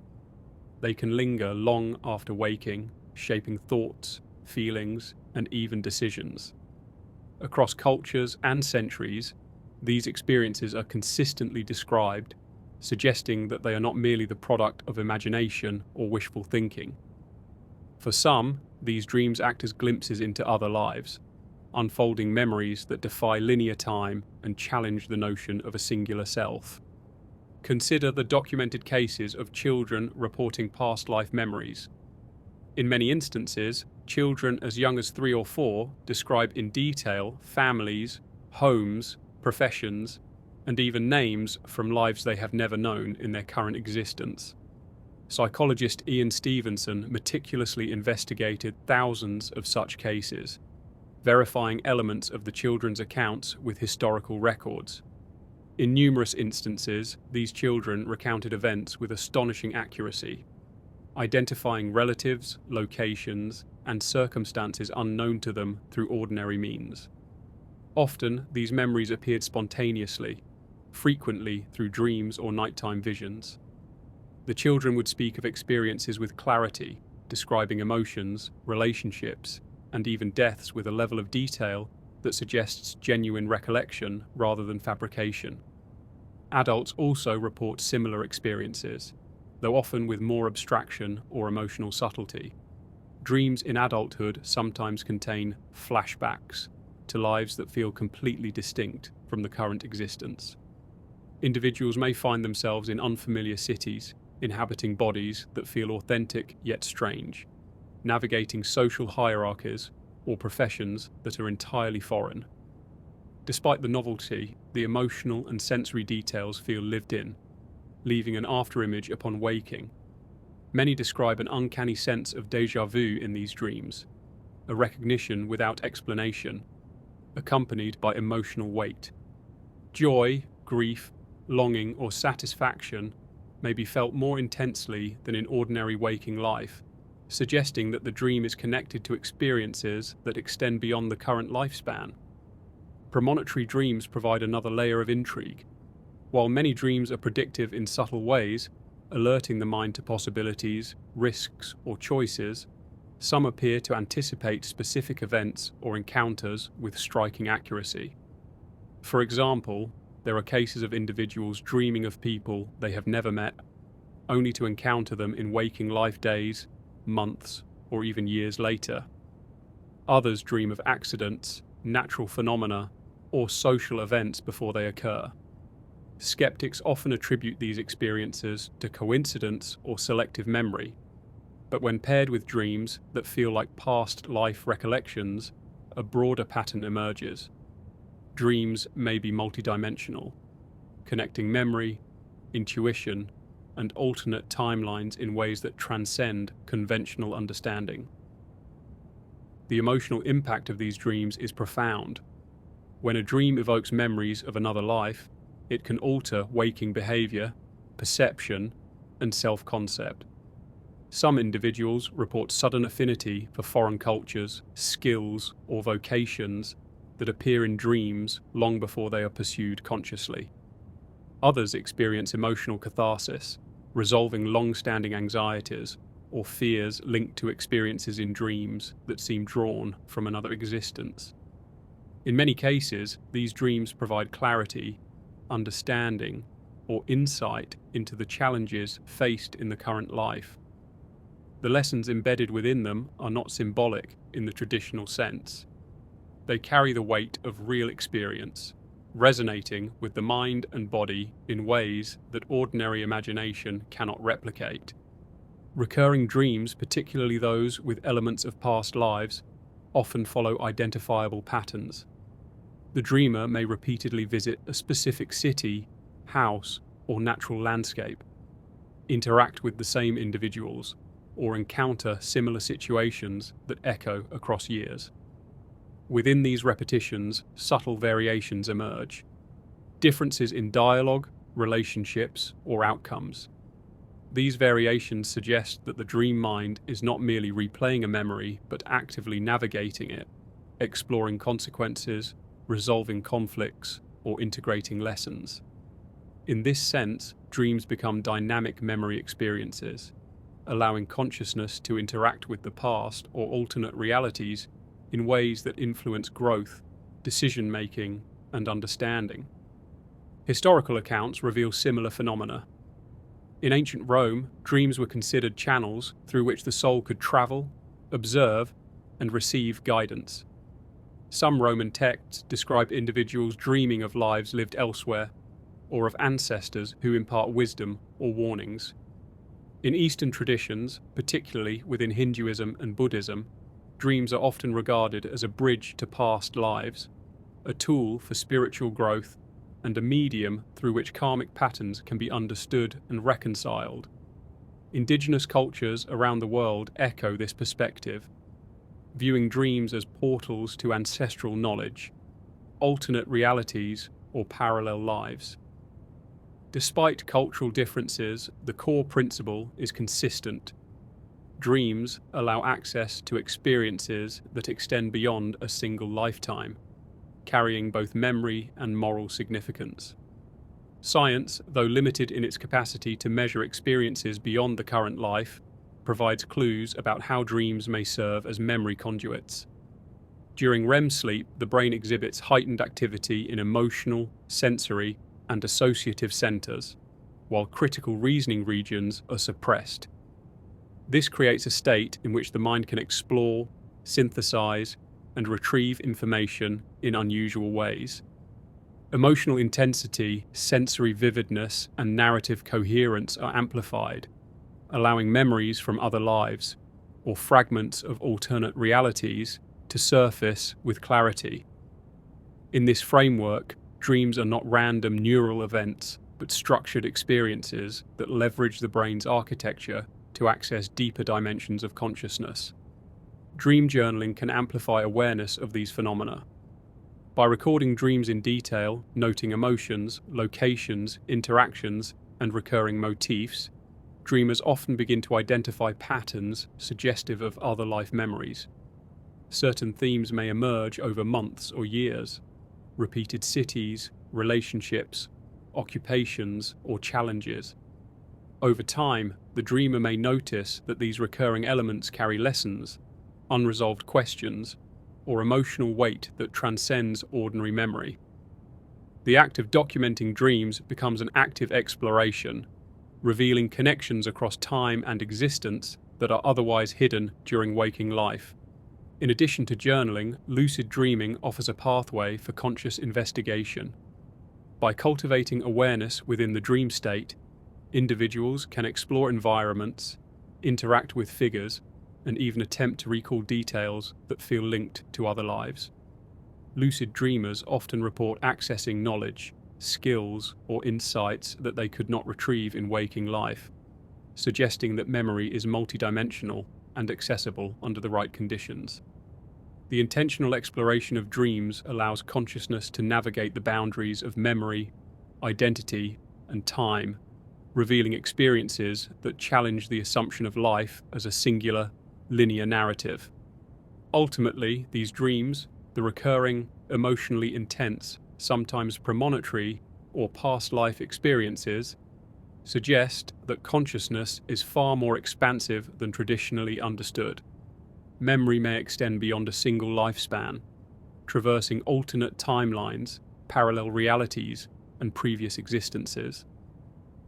They can linger long after waking, shaping thoughts, feelings, and even decisions. Across cultures and centuries, these experiences are consistently described, suggesting that they are not merely the product of imagination or wishful thinking. For some, these dreams act as glimpses into other lives, unfolding memories that defy linear time and challenge the notion of a singular self. Consider the documented cases of children reporting past life memories. In many instances, children as young as 3 or 4 describe in detail families, homes, professions, and even names from lives they have never known in their current existence. Psychologist Ian Stevenson meticulously investigated thousands of such cases, verifying elements of the children's accounts with historical records. In numerous instances, these children recounted events with astonishing accuracy, identifying relatives, locations, and circumstances unknown to them through ordinary means. Often, these memories appeared spontaneously, frequently through dreams or nighttime visions. The children would speak of experiences with clarity, describing emotions, relationships, and even deaths with a level of detail that suggests genuine recollection rather than fabrication. Adults also report similar experiences, though often with more abstraction or emotional subtlety. Dreams in adulthood sometimes contain flashbacks to lives that feel completely distinct from the current existence. Individuals may find themselves in unfamiliar cities, inhabiting bodies that feel authentic yet strange, navigating social hierarchies or professions that are entirely foreign. Despite the novelty, the emotional and sensory details feel lived in, leaving an afterimage upon waking. Many describe an uncanny sense of déjà vu in these dreams, a recognition without explanation, accompanied by emotional weight. Joy, grief, longing, or satisfaction may be felt more intensely than in ordinary waking life, suggesting that the dream is connected to experiences that extend beyond the current lifespan. Premonitory dreams provide another layer of intrigue. While many dreams are predictive in subtle ways, alerting the mind to possibilities, risks, or choices, some appear to anticipate specific events or encounters with striking accuracy. For example, there are cases of individuals dreaming of people they have never met, only to encounter them in waking life days, months, or even years later. Others dream of accidents, natural phenomena, or social events before they occur. Skeptics often attribute these experiences to coincidence or selective memory, but when paired with dreams that feel like past life recollections, a broader pattern emerges. Dreams may be multidimensional, connecting memory, intuition, and alternate timelines in ways that transcend conventional understanding. The emotional impact of these dreams is profound. When a dream evokes memories of another life, it can alter waking behavior, perception, and self-concept. Some individuals report sudden affinity for foreign cultures, skills, or vocations that appear in dreams long before they are pursued consciously. Others experience emotional catharsis, resolving long-standing anxieties or fears linked to experiences in dreams that seem drawn from another existence. In many cases, these dreams provide clarity, understanding, or insight into the challenges faced in the current life. The lessons embedded within them are not symbolic in the traditional sense. They carry the weight of real experience, resonating with the mind and body in ways that ordinary imagination cannot replicate. Recurring dreams, particularly those with elements of past lives, often follow identifiable patterns. The dreamer may repeatedly visit a specific city, house, or natural landscape, interact with the same individuals, or encounter similar situations that echo across years. Within these repetitions, subtle variations emerge. Differences in dialogue, relationships, or outcomes. These variations suggest that the dream mind is not merely replaying a memory, but actively navigating it, exploring consequences, resolving conflicts, or integrating lessons. In this sense, dreams become dynamic memory experiences, allowing consciousness to interact with the past or alternate realities in ways that influence growth, decision-making, and understanding. Historical accounts reveal similar phenomena. In ancient Rome, dreams were considered channels through which the soul could travel, observe, and receive guidance. Some Roman texts describe individuals dreaming of lives lived elsewhere, or of ancestors who impart wisdom or warnings. In Eastern traditions, particularly within Hinduism and Buddhism, dreams are often regarded as a bridge to past lives, a tool for spiritual growth, and a medium through which karmic patterns can be understood and reconciled. Indigenous cultures around the world echo this perspective, viewing dreams as portals to ancestral knowledge, alternate realities, or parallel lives. Despite cultural differences, the core principle is consistent. Dreams allow access to experiences that extend beyond a single lifetime, carrying both memory and moral significance. Science, though limited in its capacity to measure experiences beyond the current life, provides clues about how dreams may serve as memory conduits. During REM sleep, the brain exhibits heightened activity in emotional, sensory, and associative centers, while critical reasoning regions are suppressed. This creates a state in which the mind can explore, synthesize, and retrieve information in unusual ways. Emotional intensity, sensory vividness, and narrative coherence are amplified, allowing memories from other lives, or fragments of alternate realities, to surface with clarity. In this framework, dreams are not random neural events, but structured experiences that leverage the brain's architecture to access deeper dimensions of consciousness. Dream journaling can amplify awareness of these phenomena. By recording dreams in detail, noting emotions, locations, interactions, and recurring motifs, dreamers often begin to identify patterns suggestive of other life memories. Certain themes may emerge over months or years: repeated cities, relationships, occupations, or challenges. Over time, the dreamer may notice that these recurring elements carry lessons, unresolved questions, or emotional weight that transcends ordinary memory. The act of documenting dreams becomes an active exploration, revealing connections across time and existence that are otherwise hidden during waking life. In addition to journaling, lucid dreaming offers a pathway for conscious investigation. By cultivating awareness within the dream state, individuals can explore environments, interact with figures, and even attempt to recall details that feel linked to other lives. Lucid dreamers often report accessing knowledge, skills, or insights that they could not retrieve in waking life, suggesting that memory is multidimensional and accessible under the right conditions. The intentional exploration of dreams allows consciousness to navigate the boundaries of memory, identity, and time, revealing experiences that challenge the assumption of life as a singular, linear narrative. Ultimately, these dreams, the recurring, emotionally intense, sometimes premonitory, or past life experiences, suggest that consciousness is far more expansive than traditionally understood. Memory may extend beyond a single lifespan, traversing alternate timelines, parallel realities, and previous existences.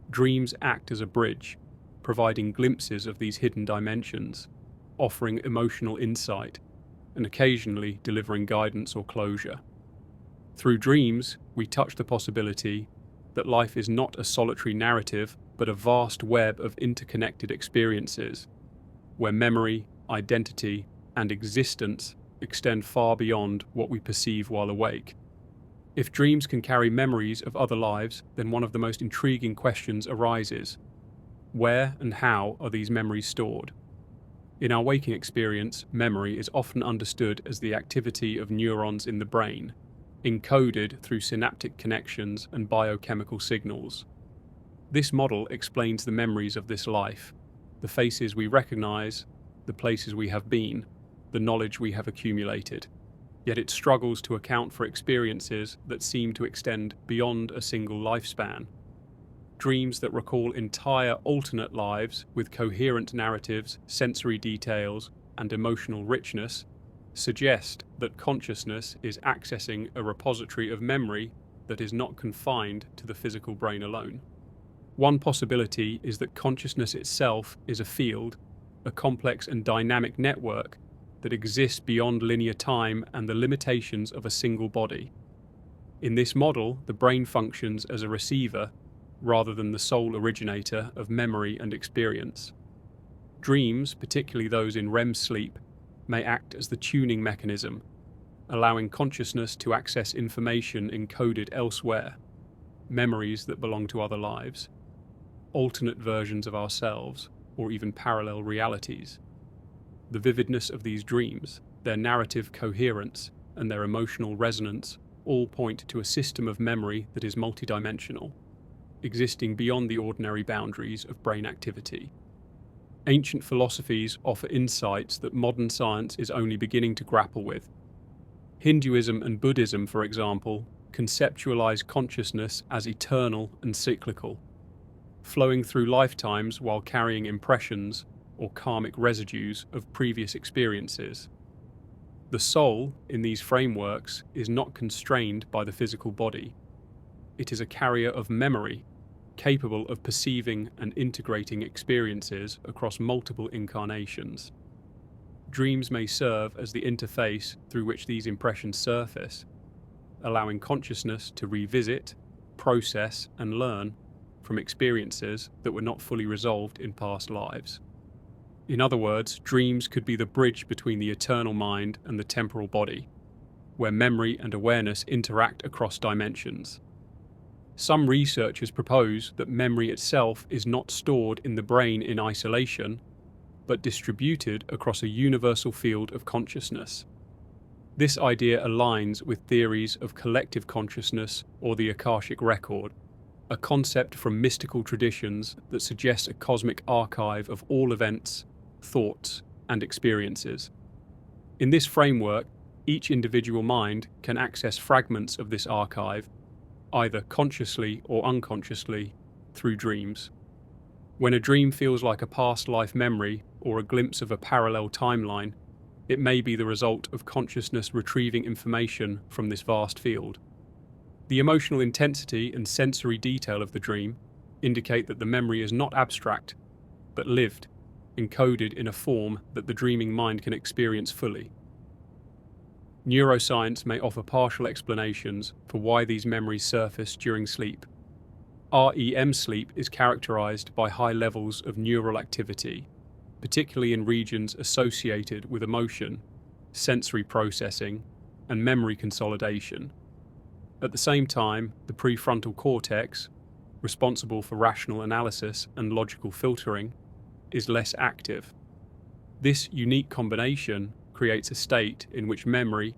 Dreams act as a bridge, providing glimpses of these hidden dimensions, offering emotional insight, and occasionally delivering guidance or closure. Through dreams, we touch the possibility that life is not a solitary narrative, but a vast web of interconnected experiences, where memory, identity, and existence extend far beyond what we perceive while awake. If dreams can carry memories of other lives, then one of the most intriguing questions arises. Where and how are these memories stored? In our waking experience, memory is often understood as the activity of neurons in the brain, encoded through synaptic connections and biochemical signals. This model explains the memories of this life, the faces we recognize, the places we have been, the knowledge we have accumulated. Yet it struggles to account for experiences that seem to extend beyond a single lifespan. Dreams that recall entire alternate lives with coherent narratives, sensory details, and emotional richness suggest that consciousness is accessing a repository of memory that is not confined to the physical brain alone. One possibility is that consciousness itself is a field, a complex and dynamic network that exists beyond linear time and the limitations of a single body. In this model, the brain functions as a receiver rather than the sole originator of memory and experience. Dreams, particularly those in REM sleep, may act as the tuning mechanism, allowing consciousness to access information encoded elsewhere, memories that belong to other lives, alternate versions of ourselves, or even parallel realities. The vividness of these dreams, their narrative coherence, and their emotional resonance all point to a system of memory that is multidimensional, existing beyond the ordinary boundaries of brain activity. Ancient philosophies offer insights that modern science is only beginning to grapple with. Hinduism and Buddhism, for example, conceptualize consciousness as eternal and cyclical, flowing through lifetimes while carrying impressions or karmic residues of previous experiences. The soul, in these frameworks, is not constrained by the physical body. It is a carrier of memory, capable of perceiving and integrating experiences across multiple incarnations. Dreams may serve as the interface through which these impressions surface, allowing consciousness to revisit, process, and learn from experiences that were not fully resolved in past lives. In other words, dreams could be the bridge between the eternal mind and the temporal body, where memory and awareness interact across dimensions. Some researchers propose that memory itself is not stored in the brain in isolation, but distributed across a universal field of consciousness. This idea aligns with theories of collective consciousness or the Akashic record, a concept from mystical traditions that suggests a cosmic archive of all events, thoughts, and experiences. In this framework, each individual mind can access fragments of this archive, either consciously or unconsciously, through dreams. When a dream feels like a past life memory or a glimpse of a parallel timeline, it may be the result of consciousness retrieving information from this vast field. The emotional intensity and sensory detail of the dream indicate that the memory is not abstract, but lived, encoded in a form that the dreaming mind can experience fully. Neuroscience may offer partial explanations for why these memories surface during sleep. REM sleep is characterized by high levels of neural activity, particularly in regions associated with emotion, sensory processing, and memory consolidation. At the same time, the prefrontal cortex, responsible for rational analysis and logical filtering, is less active. This unique combination creates a state in which memory,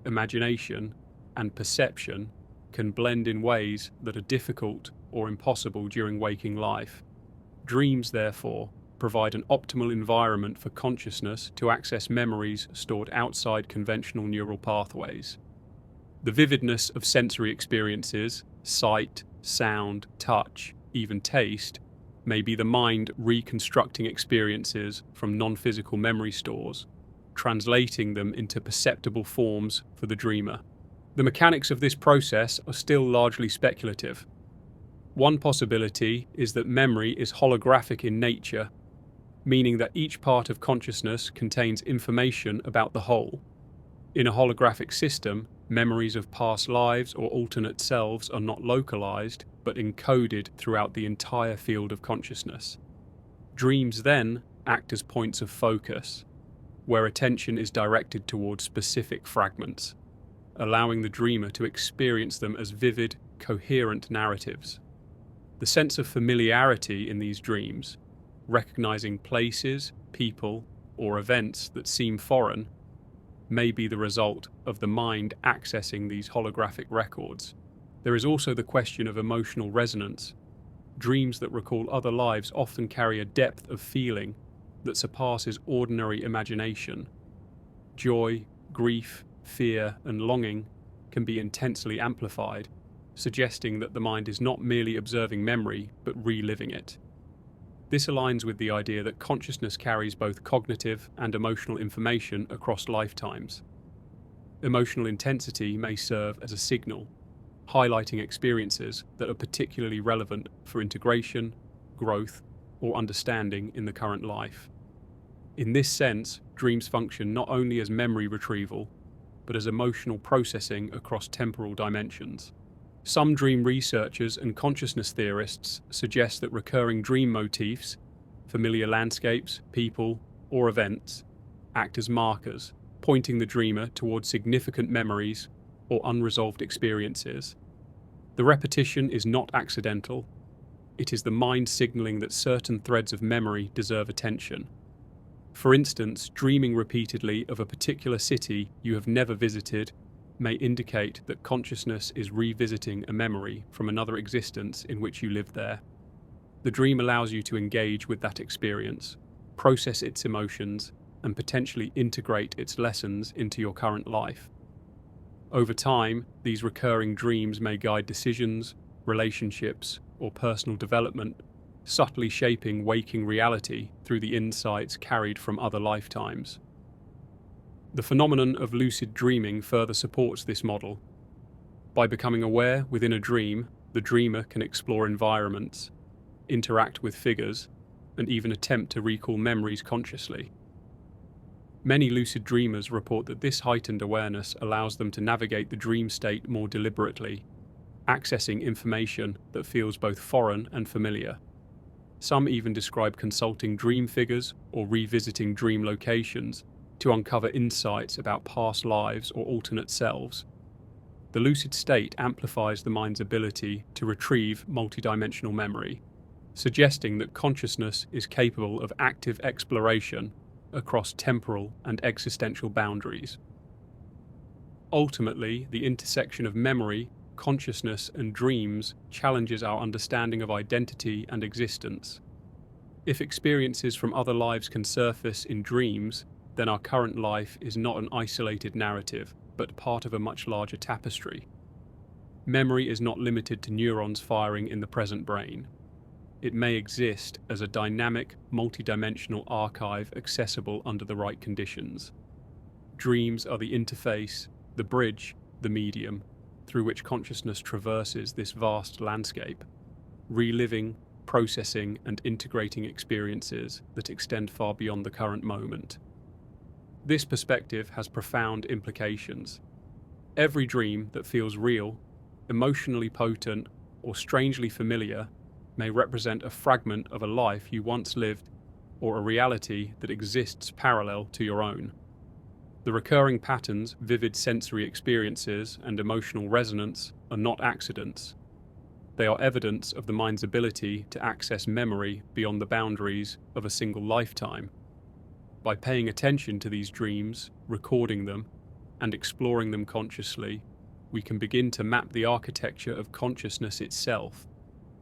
imagination, and perception can blend in ways that are difficult or impossible during waking life. Dreams, therefore, provide an optimal environment for consciousness to access memories stored outside conventional neural pathways. The vividness of sensory experiences, sight, sound, touch, even taste, may be the mind reconstructing experiences from non-physical memory stores, translating them into perceptible forms for the dreamer. The mechanics of this process are still largely speculative. One possibility is that memory is holographic in nature, meaning that each part of consciousness contains information about the whole. In a holographic system, memories of past lives or alternate selves are not localized, but encoded throughout the entire field of consciousness. Dreams then act as points of focus, where attention is directed towards specific fragments, allowing the dreamer to experience them as vivid, coherent narratives. The sense of familiarity in these dreams, recognizing places, people, or events that seem foreign, may be the result of the mind accessing these holographic records. There is also the question of emotional resonance. Dreams that recall other lives often carry a depth of feeling that surpasses ordinary imagination. Joy, grief, fear, and longing can be intensely amplified, suggesting that the mind is not merely observing memory, but reliving it. This aligns with the idea that consciousness carries both cognitive and emotional information across lifetimes. Emotional intensity may serve as a signal, highlighting experiences that are particularly relevant for integration, growth, or understanding in the current life. In this sense, dreams function not only as memory retrieval, but as emotional processing across temporal dimensions. Some dream researchers and consciousness theorists suggest that recurring dream motifs, familiar landscapes, people, or events, act as markers, pointing the dreamer towards significant memories or unresolved experiences. The repetition is not accidental. It is the mind signaling that certain threads of memory deserve attention. For instance, dreaming repeatedly of a particular city you have never visited may indicate that consciousness is revisiting a memory from another existence in which you lived there. The dream allows you to engage with that experience, process its emotions, and potentially integrate its lessons into your current life. Over time, these recurring dreams may guide decisions, relationships, or personal development, subtly shaping waking reality through the insights carried from other lifetimes. The phenomenon of lucid dreaming further supports this model. By becoming aware within a dream, the dreamer can explore environments, interact with figures, and even attempt to recall memories consciously. Many lucid dreamers report that this heightened awareness allows them to navigate the dream state more deliberately, accessing information that feels both foreign and familiar. Some even describe consulting dream figures or revisiting dream locations to uncover insights about past lives or alternate selves. The lucid state amplifies the mind's ability to retrieve multidimensional memory, suggesting that consciousness is capable of active exploration across temporal and existential boundaries. Ultimately, the intersection of memory, consciousness, and dreams challenges our understanding of identity and existence. If experiences from other lives can surface in dreams, then our current life is not an isolated narrative, but part of a much larger tapestry. Memory is not limited to neurons firing in the present brain. It may exist as a dynamic, multidimensional archive accessible under the right conditions. Dreams are the interface, the bridge, the medium, through which consciousness traverses this vast landscape, reliving, processing, and integrating experiences that extend far beyond the current moment. This perspective has profound implications. Every dream that feels real, emotionally potent, or strangely familiar may represent a fragment of a life you once lived or a reality that exists parallel to your own. The recurring patterns, vivid sensory experiences, and emotional resonance are not accidents. They are evidence of the mind's ability to access memory beyond the boundaries of a single lifetime. By paying attention to these dreams, recording them, and exploring them consciously, we can begin to map the architecture of consciousness itself,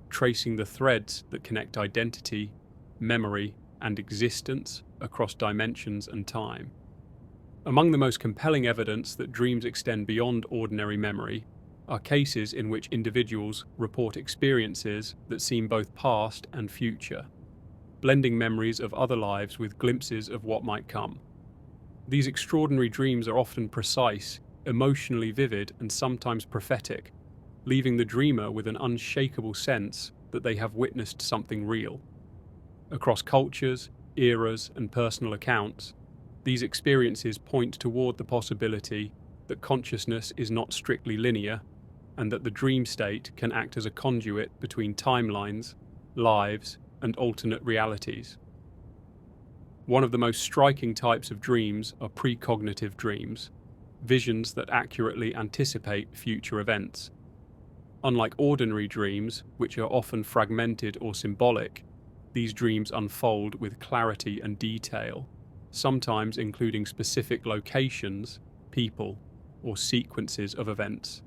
tracing the threads that connect identity, memory, and existence across dimensions and time. Among the most compelling evidence that dreams extend beyond ordinary memory are cases in which individuals report experiences that seem both past and future, blending memories of other lives with glimpses of what might come. These extraordinary dreams are often precise, emotionally vivid, and sometimes prophetic, leaving the dreamer with an unshakable sense that they have witnessed something real. Across cultures, eras, and personal accounts, these experiences point toward the possibility that consciousness is not strictly linear, and that the dream state can act as a conduit between timelines, lives, and alternate realities. One of the most striking types of dreams are precognitive dreams. visions that accurately anticipate future events. Unlike ordinary dreams, which are often fragmented or symbolic, these dreams unfold with clarity and detail, sometimes including specific locations, people, or sequences of events.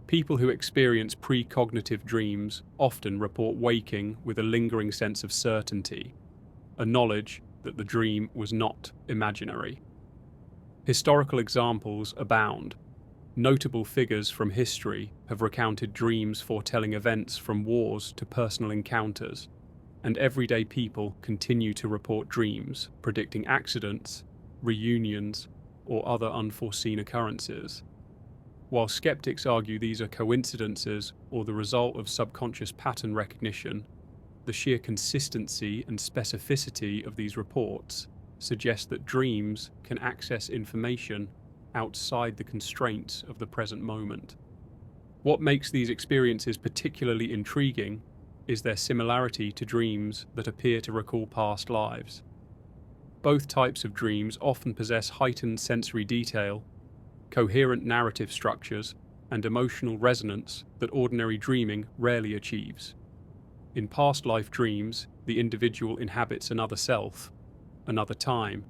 People who experience precognitive dreams often report waking with a lingering sense of certainty, a knowledge that the dream was not imaginary. Historical examples abound. Notable figures from history have recounted dreams foretelling events from wars to personal encounters, and everyday people continue to report dreams predicting accidents, reunions, or other unforeseen occurrences. While skeptics argue these are coincidences or the result of subconscious pattern recognition, the sheer consistency and specificity of these reports suggest that dreams can access information outside the constraints of the present moment. What makes these experiences particularly intriguing is their similarity to dreams that appear to recall past lives. Both types of dreams often possess heightened sensory detail, coherent narrative structures, and emotional resonance that ordinary dreaming rarely achieves. In past life dreams, the individual inhabits another self, another time,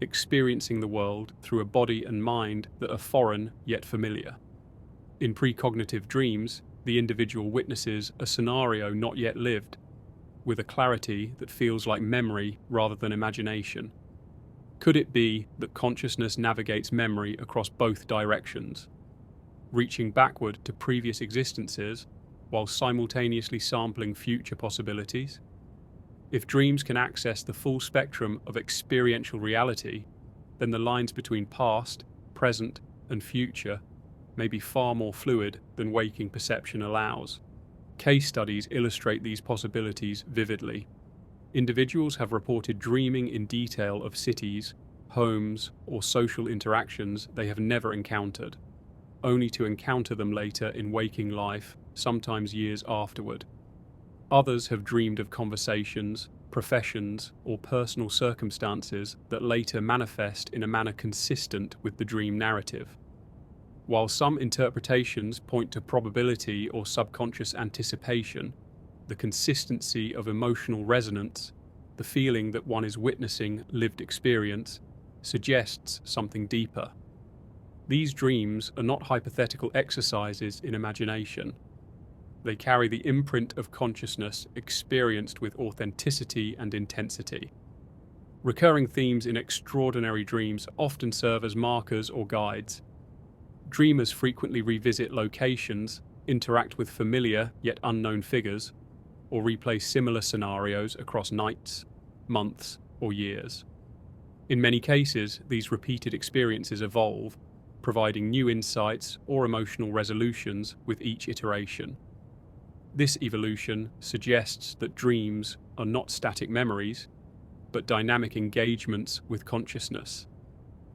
experiencing the world through a body and mind that are foreign yet familiar. In precognitive dreams, the individual witnesses a scenario not yet lived, with a clarity that feels like memory rather than imagination. Could it be that consciousness navigates memory across both directions, reaching backward to previous existences while simultaneously sampling future possibilities? If dreams can access the full spectrum of experiential reality, then the lines between past, present, and future may be far more fluid than waking perception allows. Case studies illustrate these possibilities vividly. Individuals have reported dreaming in detail of cities, homes, or social interactions they have never encountered, only to encounter them later in waking life, sometimes years afterward. Others have dreamed of conversations, professions, or personal circumstances that later manifest in a manner consistent with the dream narrative. While some interpretations point to probability or subconscious anticipation, the consistency of emotional resonance, the feeling that one is witnessing lived experience, suggests something deeper. These dreams are not hypothetical exercises in imagination. They carry the imprint of consciousness experienced with authenticity and intensity. Recurring themes in extraordinary dreams often serve as markers or guides. Dreamers frequently revisit locations, interact with familiar yet unknown figures, or replay similar scenarios across nights, months, or years. In many cases, these repeated experiences evolve, providing new insights or emotional resolutions with each iteration. This evolution suggests that dreams are not static memories, but dynamic engagements with consciousness,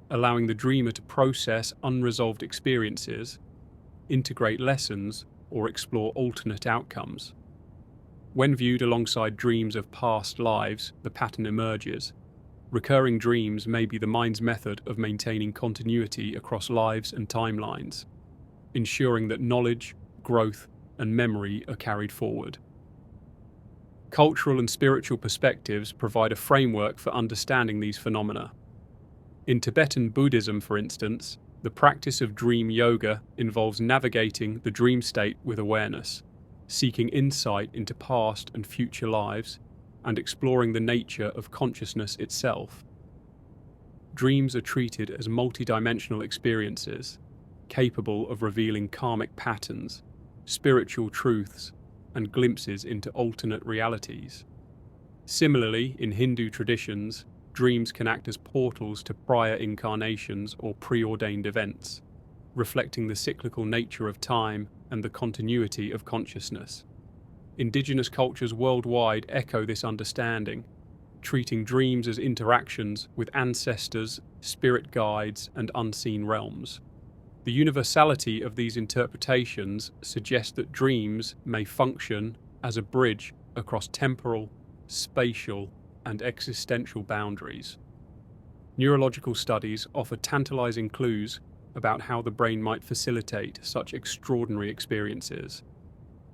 allowing the dreamer to process unresolved experiences, integrate lessons, or explore alternate outcomes. When viewed alongside dreams of past lives, the pattern emerges. Recurring dreams may be the mind's method of maintaining continuity across lives and timelines, ensuring that knowledge, growth, and memory are carried forward. Cultural and spiritual perspectives provide a framework for understanding these phenomena. In Tibetan Buddhism, for instance, the practice of dream yoga involves navigating the dream state with awareness, seeking insight into past and future lives, and exploring the nature of consciousness itself. Dreams are treated as multidimensional experiences, capable of revealing karmic patterns, spiritual truths, and glimpses into alternate realities. Similarly, in Hindu traditions, dreams can act as portals to prior incarnations or preordained events, reflecting the cyclical nature of time and the continuity of consciousness. Indigenous cultures worldwide echo this understanding, treating dreams as interactions with ancestors, spirit guides, and unseen realms. The universality of these interpretations suggests that dreams may function as a bridge across temporal, spatial, and existential boundaries. Neurological studies offer tantalizing clues about how the brain might facilitate such extraordinary experiences.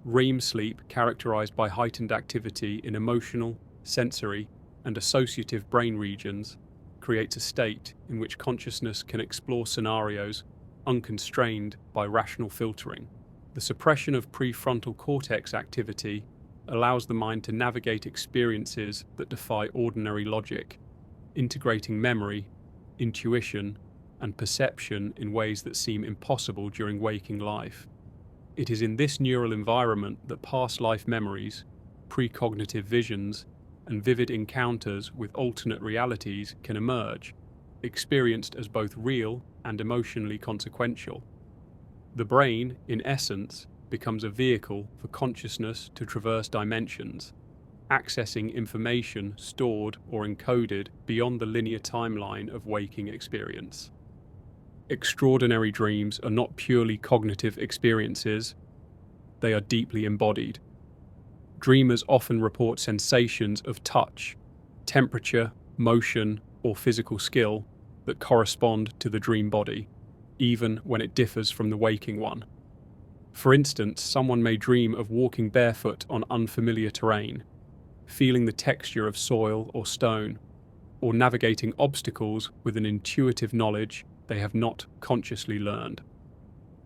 REM sleep, characterized by heightened activity in emotional, sensory, and associative brain regions, creates a state in which consciousness can explore scenarios unconstrained by rational filtering. The suppression of prefrontal cortex activity allows the mind to navigate experiences that defy ordinary logic, integrating memory, intuition, and perception in ways that seem impossible during waking life. It is in this neural environment that past life memories, precognitive visions, and vivid encounters with alternate realities can emerge, experienced as both real and emotionally consequential. The brain, in essence, becomes a vehicle for consciousness to traverse dimensions, accessing information stored or encoded beyond the linear timeline of waking experience. Extraordinary dreams are not purely cognitive experiences, they are deeply embodied. Dreamers often report sensations of touch, temperature, motion, or physical skill that correspond to the dream body, even when it differs from the waking one. For instance, someone may dream of walking barefoot on unfamiliar terrain, feeling the texture of soil or stone, or navigating obstacles with an intuitive knowledge they have not consciously learned.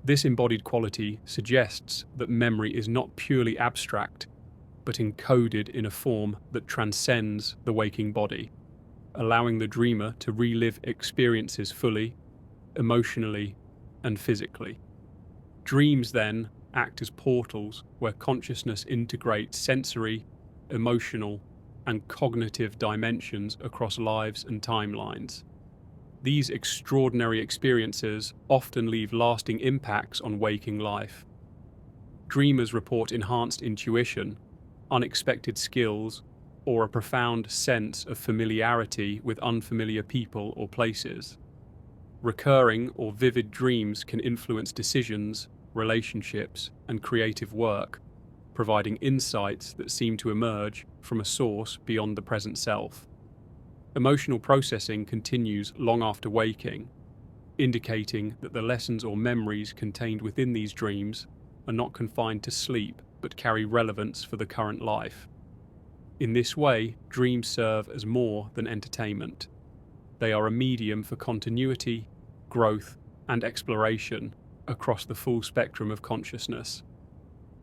This embodied quality suggests that memory is not purely abstract, but encoded in a form that transcends the waking body, allowing the dreamer to relive experiences fully, emotionally, and physically. Dreams, then, act as portals where consciousness integrates sensory, emotional, and cognitive dimensions across lives and timelines. These extraordinary experiences often leave lasting impacts on waking life. Dreamers report enhanced intuition, unexpected skills, or a profound sense of familiarity with unfamiliar people or places. Recurring or vivid dreams can influence decisions, relationships, and creative work, providing insights that seem to emerge from a source beyond the present self. Emotional processing continues long after waking, indicating that the lessons or memories contained within these dreams are not confined to sleep but carry relevance for the current life. In this way, dreams serve as more than entertainment. They are a medium for continuity, growth, and exploration across the full spectrum of consciousness.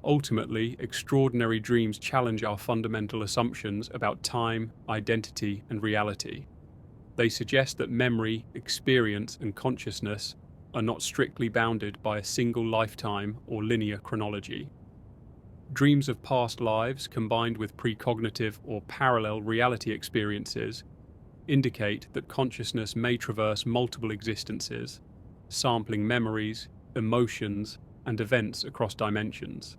Ultimately, extraordinary dreams challenge our fundamental assumptions about time, identity, and reality. They suggest that memory, experience, and consciousness are not strictly bounded by a single lifetime or linear chronology. Dreams of past lives combined with precognitive or parallel reality experiences indicate that consciousness may traverse multiple existences, sampling memories, emotions, and events across dimensions.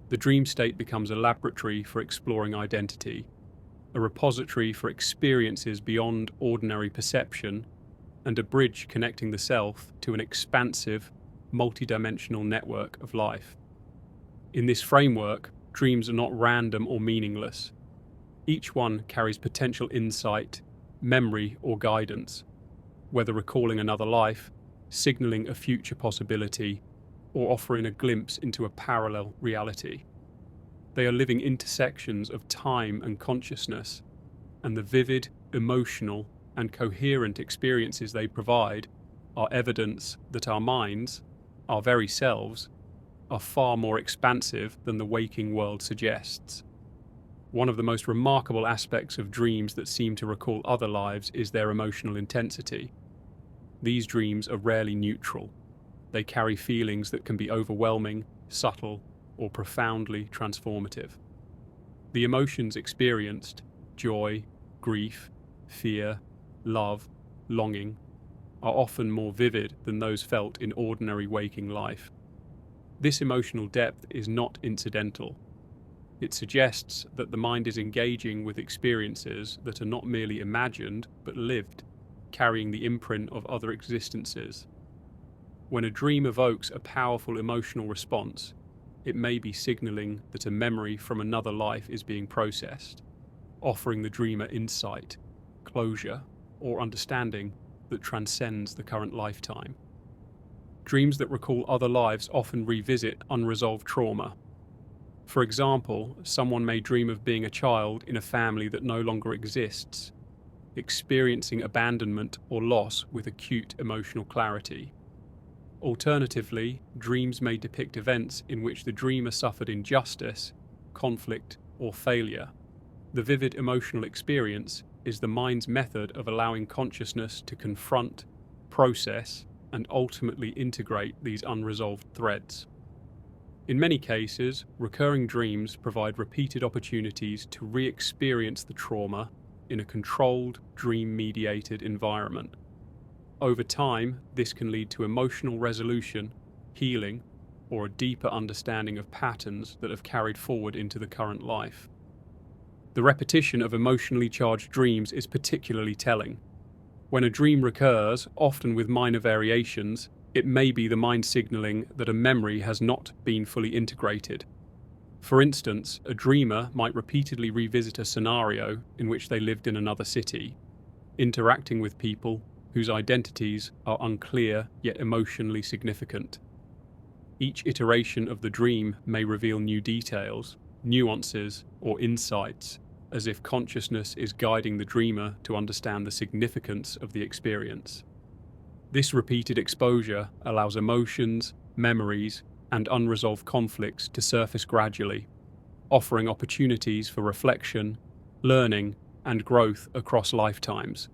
The dream state becomes a laboratory for exploring identity, a repository for experiences beyond ordinary perception, and a bridge connecting the self to an expansive, multidimensional network of life. In this framework, dreams are not random or meaningless. Each one carries potential insight, memory, or guidance, whether recalling another life, signaling a future possibility, or offering a glimpse into a parallel reality. They are living intersections of time and consciousness, and the vivid, emotional, and coherent experiences they provide are evidence that our minds, our very selves, are far more expansive than the waking world suggests. One of the most remarkable aspects of dreams that seem to recall other lives is their emotional intensity. These dreams are rarely neutral. They carry feelings that can be overwhelming, subtle, or profoundly transformative. The emotions experienced, joy, grief, fear, love, longing, are often more vivid than those felt in ordinary waking life. This emotional depth is not incidental. It suggests that the mind is engaging with experiences that are not merely imagined but lived, carrying the imprint of other existences. When a dream evokes a powerful emotional response, it may be signaling that a memory from another life is being processed, offering the dreamer insight, closure, or understanding that transcends the current lifetime. Dreams that recall other lives often revisit unresolved trauma. For example, someone may dream of being a child in a family that no longer exists, experiencing abandonment or loss with acute emotional clarity. Alternatively, dreams may depict events in which the dreamer suffered injustice, conflict, or failure. The vivid emotional experience is the mind's method of allowing consciousness to confront, process, and ultimately integrate these unresolved threads. In many cases, recurring dreams provide repeated opportunities to re-experience the trauma in a controlled, dream-mediated environment. Over time, this can lead to emotional resolution, healing, or a deeper understanding of patterns that have carried forward into the current life. The repetition of emotionally charged dreams is particularly telling. When a dream recurs, often with minor variations, it may be the mind signaling that a memory has not been fully integrated. For instance, a dreamer might repeatedly revisit a scenario in which they lived in another city, interacting with people whose identities are unclear yet emotionally significant. Each iteration of the dream may reveal new details, nuances, or insights, as if consciousness is guiding the dreamer to understand the significance of the experience. This repeated exposure allows emotions, memories, and unresolved conflicts to surface gradually, offering opportunities for reflection, learning, and growth across lifetimes.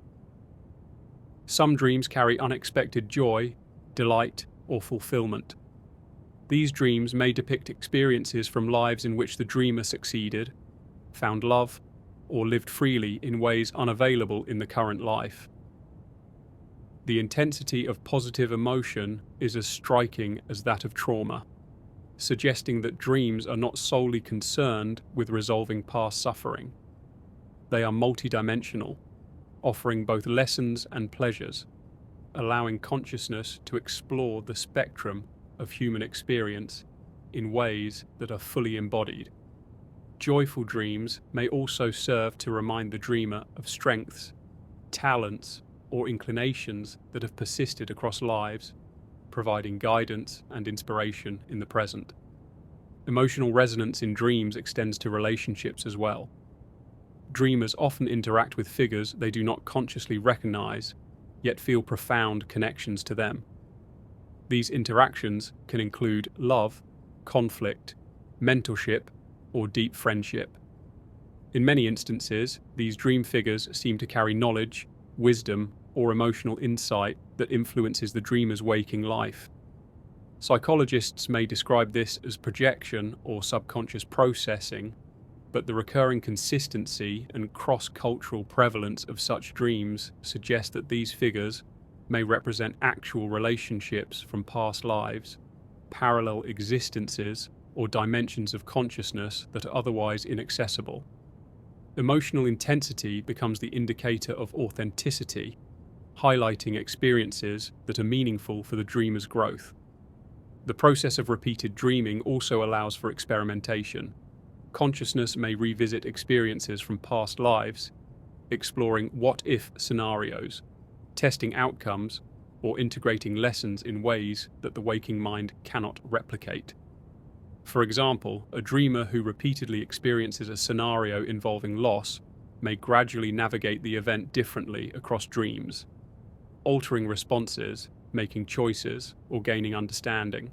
Some dreams carry unexpected joy, delight, or fulfillment. These dreams may depict experiences from lives in which the dreamer succeeded, found love, or lived freely in ways unavailable in the current life. The intensity of positive emotion is as striking as that of trauma, suggesting that dreams are not solely concerned with resolving past suffering. They are multidimensional, offering both lessons and pleasures, allowing consciousness to explore the spectrum of human experience in ways that are fully embodied. Joyful dreams may also serve to remind the dreamer of strengths, talents, or inclinations that have persisted across lives, providing guidance and inspiration in the present. Emotional resonance in dreams extends to relationships as well. Dreamers often interact with figures they do not consciously recognize, yet feel profound connections to them. These interactions can include love, conflict, mentorship, or deep friendship. In many instances, these dream figures seem to carry knowledge, wisdom, or emotional insight that influences the dreamer's waking life. Psychologists may describe this as projection or subconscious processing, but the recurring consistency and cross-cultural prevalence of such dreams suggest that these figures may represent actual relationships from past lives, parallel existences, or dimensions of consciousness that are otherwise inaccessible. Emotional intensity becomes the indicator of authenticity, highlighting experiences that are meaningful for the dreamer's growth. The process of repeated dreaming also allows for experimentation. Consciousness may revisit experiences from past lives, exploring what-if scenarios, testing outcomes, or integrating lessons in ways that the waking mind cannot replicate. For example, a dreamer who repeatedly experiences a scenario involving loss may gradually navigate the event differently across dreams, altering responses, making choices, or gaining understanding.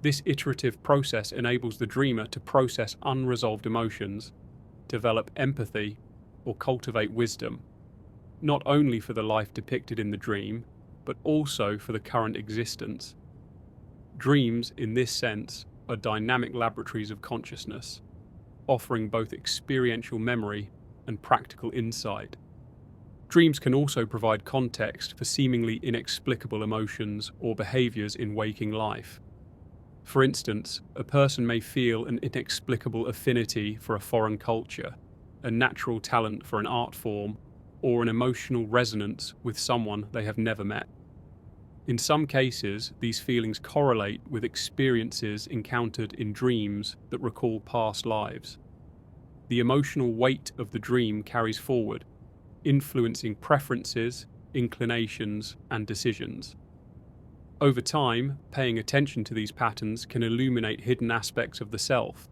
This iterative process enables the dreamer to process unresolved emotions, develop empathy, or cultivate wisdom, not only for the life depicted in the dream, but also for the current existence. Dreams, in this sense, are dynamic laboratories of consciousness, offering both experiential memory and practical insight. Dreams can also provide context for seemingly inexplicable emotions or behaviors in waking life. For instance, a person may feel an inexplicable affinity for a foreign culture, a natural talent for an art form, or an emotional resonance with someone they have never met. In some cases, these feelings correlate with experiences encountered in dreams that recall past lives. The emotional weight of the dream carries forward, influencing preferences, inclinations, and decisions. Over time, paying attention to these patterns can illuminate hidden aspects of the self,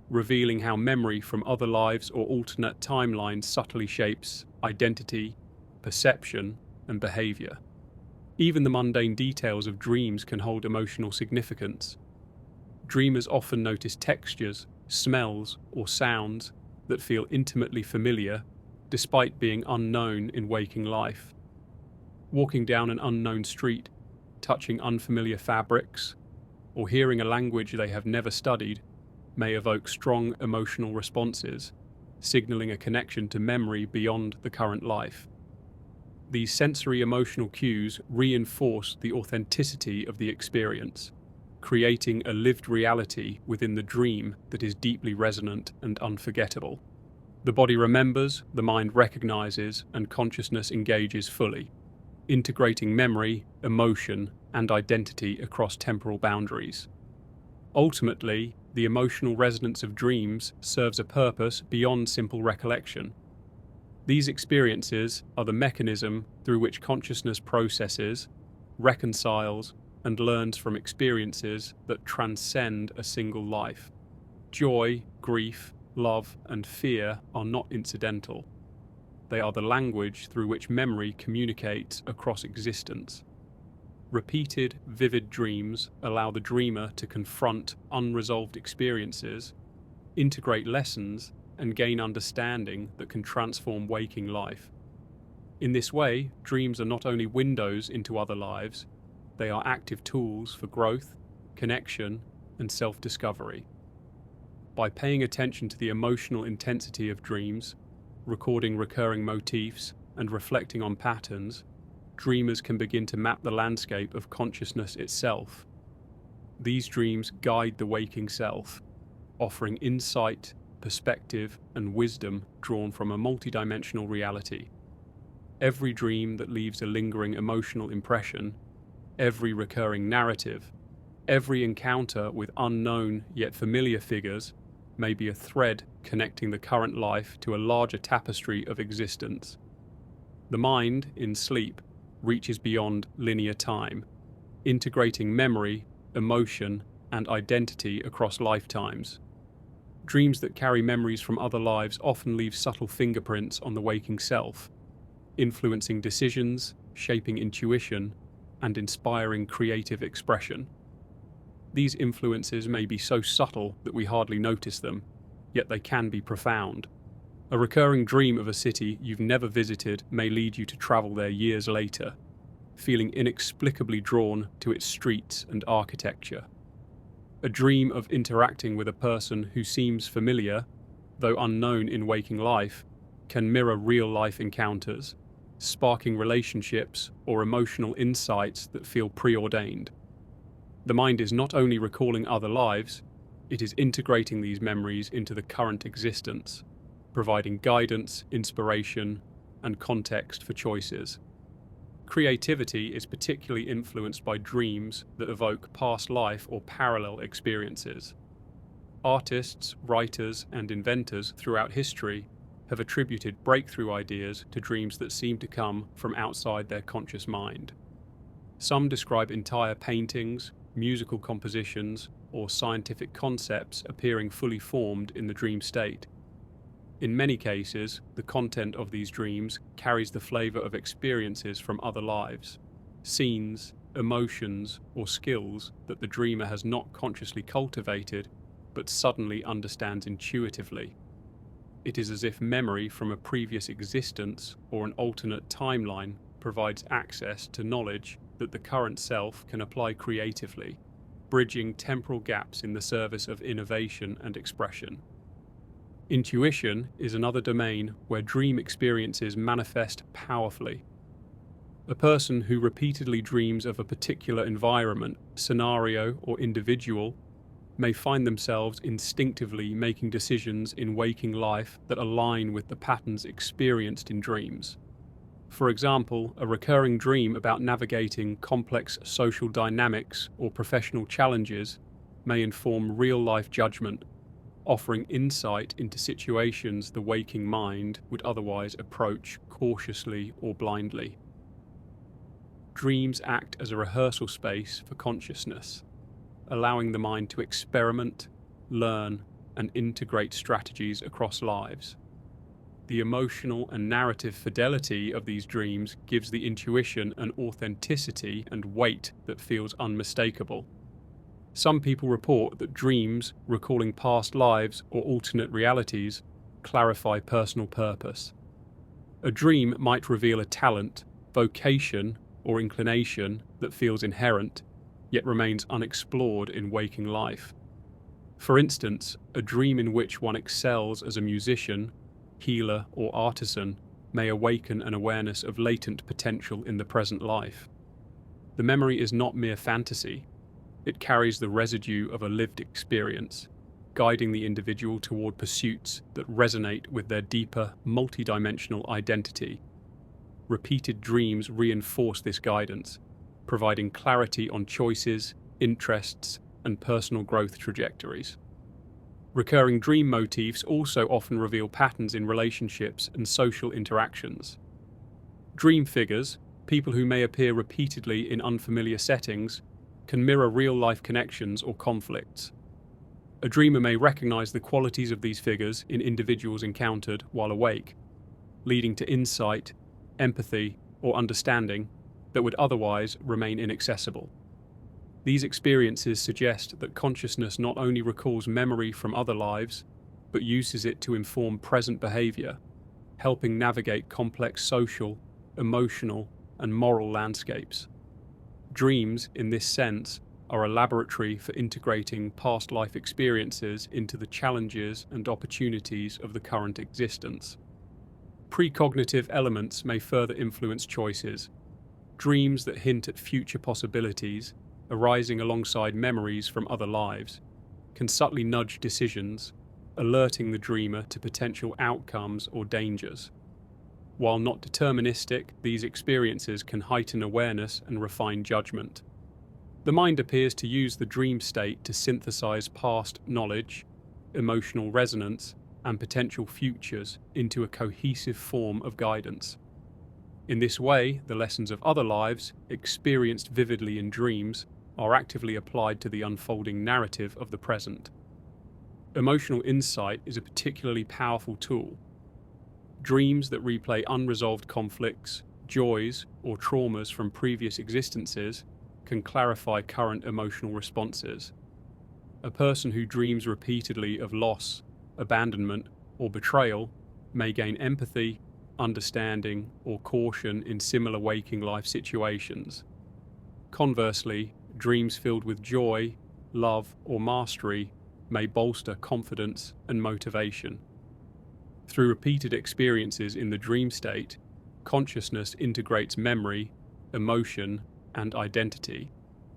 revealing how memory from other lives or alternate timelines subtly shapes identity, perception, and behavior. Even the mundane details of dreams can hold emotional significance. Dreamers often notice textures, smells, or sounds that feel intimately familiar despite being unknown in waking life. Walking down an unknown street, touching unfamiliar fabrics, or hearing a language they have never studied may evoke strong emotional responses, signaling a connection to memory beyond the current life. These sensory emotional cues reinforce the authenticity of the experience, creating a lived reality within the dream that is deeply resonant and unforgettable. The body remembers, the mind recognizes, and consciousness engages fully, integrating memory, emotion, and identity across temporal boundaries. Ultimately, the emotional resonance of dreams serves a purpose beyond simple recollection. These experiences are the mechanism through which consciousness processes, reconciles, and learns from experiences that transcend a single life. Joy, grief, love, and fear are not incidental. They are the language through which memory communicates across existence. Repeated, vivid dreams allow the dreamer to confront unresolved experiences, integrate lessons, and gain understanding that can transform waking life. In this way, dreams are not only windows into other lives, they are active tools for growth, connection, and self-discovery. By paying attention to the emotional intensity of dreams, recording recurring motifs, and reflecting on patterns, dreamers can begin to map the landscape of consciousness itself. These dreams guide the waking self, offering insight, perspective, and wisdom drawn from a multidimensional reality. Every dream that leaves a lingering emotional impression, every recurring narrative, every encounter with unknown yet familiar figures may be a thread connecting the current life to a larger tapestry of existence. The mind, in sleep, reaches beyond linear time, integrating memory, emotion, and identity across lifetimes. Dreams that carry memories from other lives often leave subtle fingerprints on the waking self, influencing decisions, shaping intuition, and inspiring creative expression. These influences may be so subtle that we hardly notice them, yet they can be profound. A recurring dream of a city you've never visited may lead you to travel there years later, feeling inexplicably drawn to its streets and architecture. A dream of interacting with a person who seems familiar, though unknown in waking life, can mirror real-life encounters, sparking relationships or emotional insights that feel preordained. The mind is not only recalling other lives, it is integrating these memories into the current existence, providing guidance, inspiration, and context for choices. Creativity is particularly influenced by dreams that evoke past life or parallel experiences. Artists, writers, and inventors throughout history have attributed breakthrough ideas to dreams that seem to come from outside their conscious mind. Some describe entire paintings, musical compositions, or scientific concepts appearing fully formed in the dream state. In many cases, the content of these dreams carries the flavor of experiences from other lives, scenes, emotions, or skills that the dreamer has not consciously cultivated, but suddenly understands intuitively. It is as if memory from a previous existence or an alternate timeline provides access to knowledge that the current self can apply creatively, bridging temporal gaps in the service of innovation and expression. Intuition is another domain where dream experiences manifest powerfully. A person who repeatedly dreams of a particular environment, scenario, or individual may find themselves instinctively making decisions in waking life that align with the patterns experienced in dreams. For example, a recurring dream about navigating complex social dynamics or professional challenges may inform real-life judgment, offering insight into situations the waking mind would otherwise approach cautiously or blindly. dreams act as a rehearsal space for consciousness, allowing the mind to experiment, learn, and integrate strategies across lives. The emotional and narrative fidelity of these dreams gives the intuition an authenticity and weight that feels unmistakable. Some people report that dreams, recalling past lives or alternate realities, clarify personal purpose. A dream might reveal a talent, vocation, or inclination that feels inherent, yet remains unexplored in waking life. For instance, a dream in which one excels as a musician, healer, or artisan may awaken an awareness of latent potential in the present life. The memory is not mere fantasy. It carries the residue of a lived experience, guiding the individual toward pursuits that resonate with their deeper, multidimensional identity. Repeated dreams reinforce this guidance, providing clarity on choices, interests, and personal growth trajectories. Recurring dream motifs also often reveal patterns in relationships and social interactions. Dream figures, people who may appear repeatedly in unfamiliar settings, can mirror real-life connections or conflicts. A dreamer may recognize the qualities of these figures in individuals encountered while awake, leading to insight, empathy, or understanding that would otherwise remain inaccessible. These experiences suggest that consciousness not only recalls memory from other lives, but uses it to inform present behavior, helping navigate complex social, emotional, and moral landscapes. Dreams, in this sense, are a laboratory for integrating past life experiences into the challenges and opportunities of the current existence. Precognitive elements may further influence choices. Dreams that hint at future possibilities, arising alongside memories from other lives, can subtly nudge decisions, alerting the dreamer to potential outcomes or dangers. While not deterministic, these experiences can heighten awareness and refine judgment. The mind appears to use the dream state to synthesize past knowledge, emotional resonance, and potential futures into a cohesive form of guidance. In this way, the lessons of other lives, experienced vividly in dreams, are actively applied to the unfolding narrative of the present. Emotional insight is a particularly powerful tool. Dreams that replay unresolved conflicts, joys, or traumas from previous existences can clarify current emotional responses. A person who dreams repeatedly of loss, abandonment, or betrayal may gain empathy, understanding, or caution in similar waking life situations. Conversely, dreams filled with joy, love, or mastery may bolster confidence and motivation. Through repeated experiences in the dream state, consciousness integrates memory, emotion, and identity,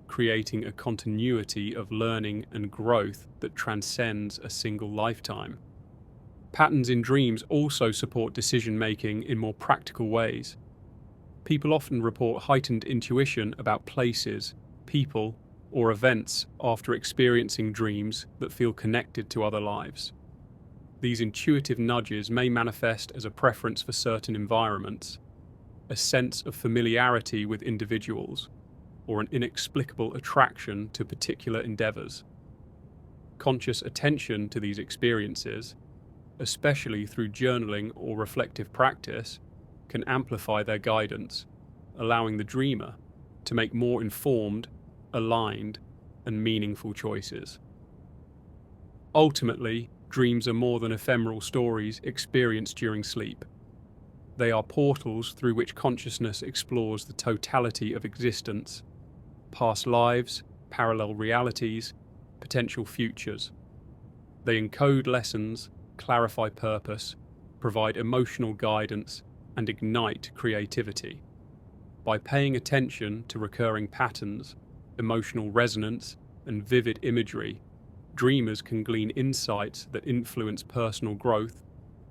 creating a continuity of learning and growth that transcends a single lifetime. Patterns in dreams also support decision-making in more practical ways. People often report heightened intuition about places, people, or events after experiencing dreams that feel connected to other lives. These intuitive nudges may manifest as a preference for certain environments, a sense of familiarity with individuals, or an inexplicable attraction to particular endeavors. Conscious attention to these experiences, especially through journaling or reflective practice, can amplify their guidance, allowing the dreamer to make more informed, aligned, and meaningful choices. Ultimately, dreams are more than ephemeral stories experienced during sleep. They are portals through which consciousness explores the totality of existence, past lives, parallel realities, potential futures. They encode lessons, clarify purpose, provide emotional guidance, and ignite creativity. By paying attention to recurring patterns, emotional resonance, and vivid imagery, dreamers can glean insights that influence personal growth,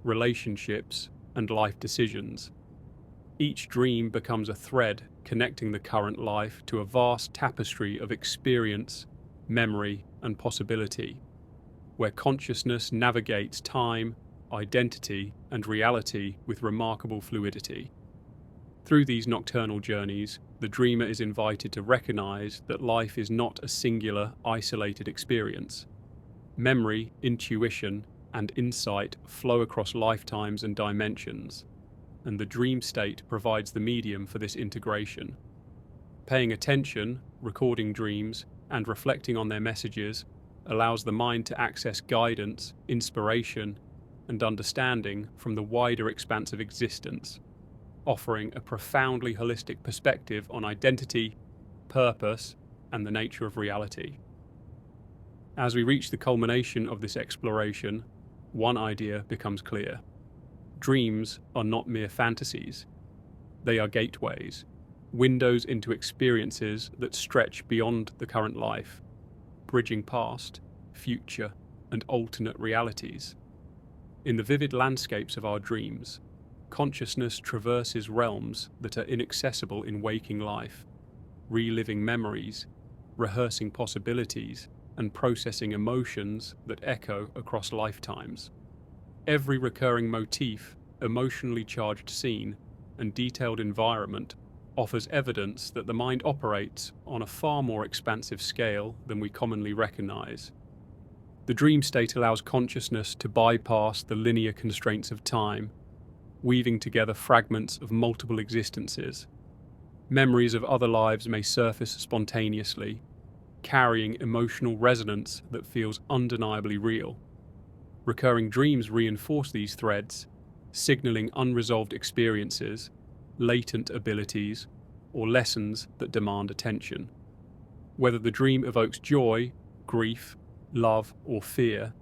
relationships, and life decisions. Each dream becomes a thread connecting the current life to a vast tapestry of experience, memory, and possibility, where consciousness navigates time, identity, and reality with remarkable fluidity. Through these nocturnal journeys, the dreamer is invited to recognize that life is not a singular, isolated experience. Memory, intuition, and insight flow across lifetimes and dimensions, and the dream state provides the medium for this integration. Paying attention, recording dreams, and reflecting on their messages allows the mind to access guidance, inspiration, and understanding from the wider expanse of existence, offering a profoundly holistic perspective on identity, purpose, and the nature of reality. As we reach the culmination of this exploration, one idea becomes clear. Dreams are not mere fantasies. They are gateways, windows into experiences that stretch beyond the current life, bridging past, future, and alternate realities. In the vivid landscapes of our dreams, consciousness traverses realms that are inaccessible in waking life, reliving memories, rehearsing possibilities, and processing emotions that echo across lifetimes. Every recurring motif, emotionally charged scene, and detailed environment offers evidence that the mind operates on a far more expansive scale than we commonly recognize. The dream state allows consciousness to bypass the linear constraints of time, weaving together fragments of multiple existences. Memories of other lives may surface spontaneously, carrying emotional resonance that feels undeniably real. Recurring dreams reinforce these threads, signaling unresolved experiences, latent abilities, or lessons that demand attention. Whether the dream evokes joy, grief, love, or fear,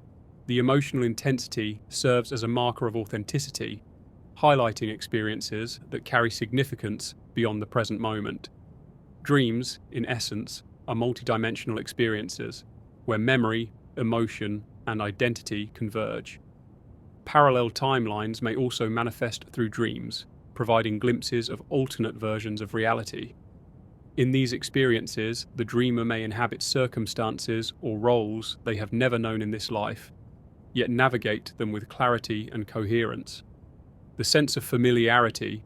the emotional intensity serves as a marker of authenticity, highlighting experiences that carry significance beyond the present moment. Dreams, in essence, are multidimensional experiences where memory, emotion, and identity converge. Parallel timelines may also manifest through dreams, providing glimpses of alternate versions of reality. In these experiences, the dreamer may inhabit circumstances or roles they have never known in this life, yet navigate them with clarity and coherence. The sense of familiarity,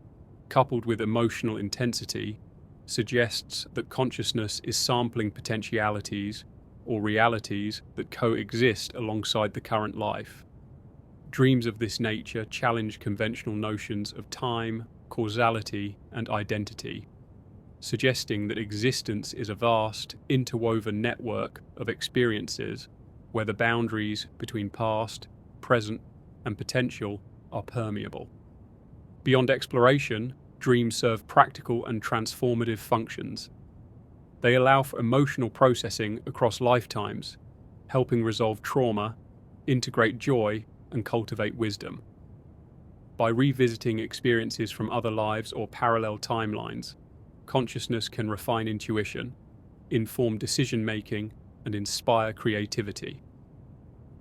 coupled with emotional intensity, suggests that consciousness is sampling potentialities or realities that coexist alongside the current life. Dreams of this nature challenge conventional notions of time, causality, and identity, suggesting that existence is a vast, interwoven network of experiences where the boundaries between past, present, and potential are permeable. Beyond exploration, dreams serve practical and transformative functions. They allow for emotional processing across lifetimes, helping resolve trauma, integrate joy, and cultivate wisdom. By revisiting experiences from other lives or parallel timelines, consciousness can refine intuition, inform decision-making, and inspire creativity.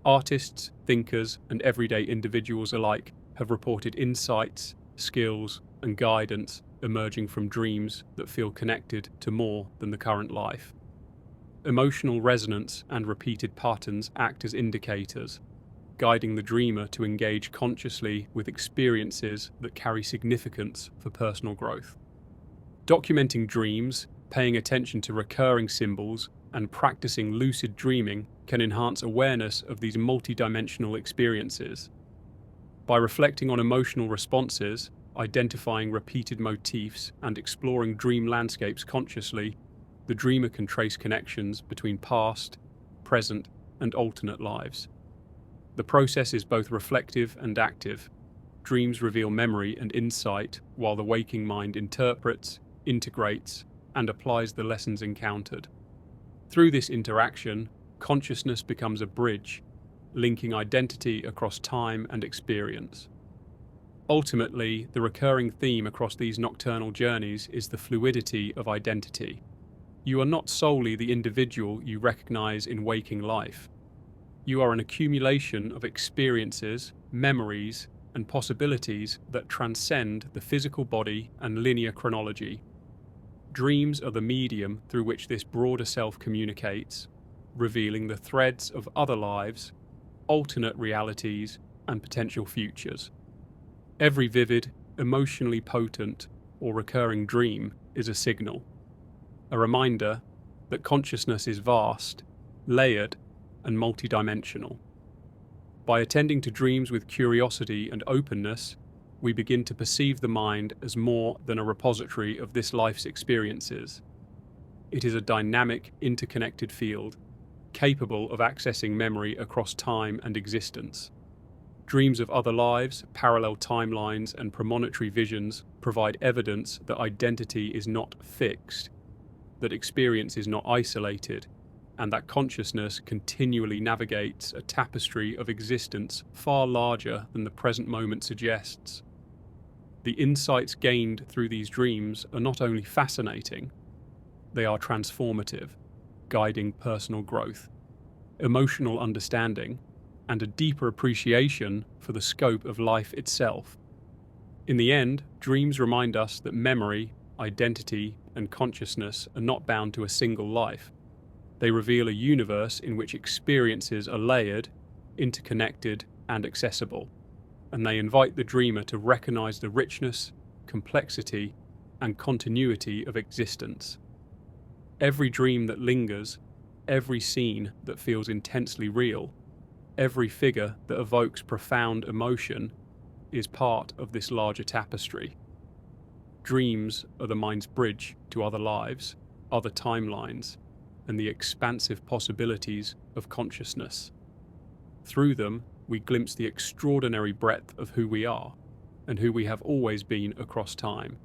Artists, thinkers, and everyday individuals alike have reported insights, skills, and guidance emerging from dreams that feel connected to more than the current life. Emotional resonance and repeated patterns act as indicators, guiding the dreamer to engage consciously with experiences that carry significance for personal growth. Documenting dreams, paying attention to recurring symbols, and practicing lucid dreaming can enhance awareness of these multidimensional experiences. By reflecting on emotional responses, identifying repeated motifs, and exploring dream landscapes consciously, the dreamer can trace connections between past, present, and alternate lives. The process is both reflective and active. Dreams reveal memory and insight, while the waking mind interprets, integrates, and applies the lessons encountered. Through this interaction, consciousness becomes a bridge, linking identity across time and experience. Ultimately, the recurring theme across these nocturnal journeys is the fluidity of identity. You are not solely the individual you recognize in waking life. You are an accumulation of experiences, memories, and possibilities that transcend the physical body and linear chronology. Dreams are the medium through which this broader self communicates, revealing the threads of other lives, alternate realities, and potential futures. Every vivid, emotionally potent, or recurring dream is a signal, a reminder that consciousness is vast, layered, and multidimensional. By attending to dreams with curiosity and openness, we begin to perceive the mind as more than a repository of this life's experiences. It is a dynamic, interconnected field, capable of accessing memory across time and existence. Dreams of other lives, parallel timelines, and premonitory visions provide evidence that identity is not fixed, that experience is not isolated, and that consciousness continually navigates a tapestry of existence far larger than the present moment suggests. The insights gained through these dreams are not only fascinating, they are transformative, guiding personal growth, emotional understanding, and a deeper appreciation for the scope of life itself. In the end, dreams remind us that memory, identity, and consciousness are not bound to a single life. They reveal a universe in which experiences are layered, interconnected, and accessible, and they invite the dreamer to recognize the richness, complexity, and continuity of existence. Every dream that lingers, every scene that feels intensely real, every figure that evokes profound emotion is part of this larger tapestry. Dreams are the mind's bridge to other lives, other timelines, and the expansive possibilities of consciousness. Through them, we glimpse the extraordinary breadth of who we are, and who we have always been across time.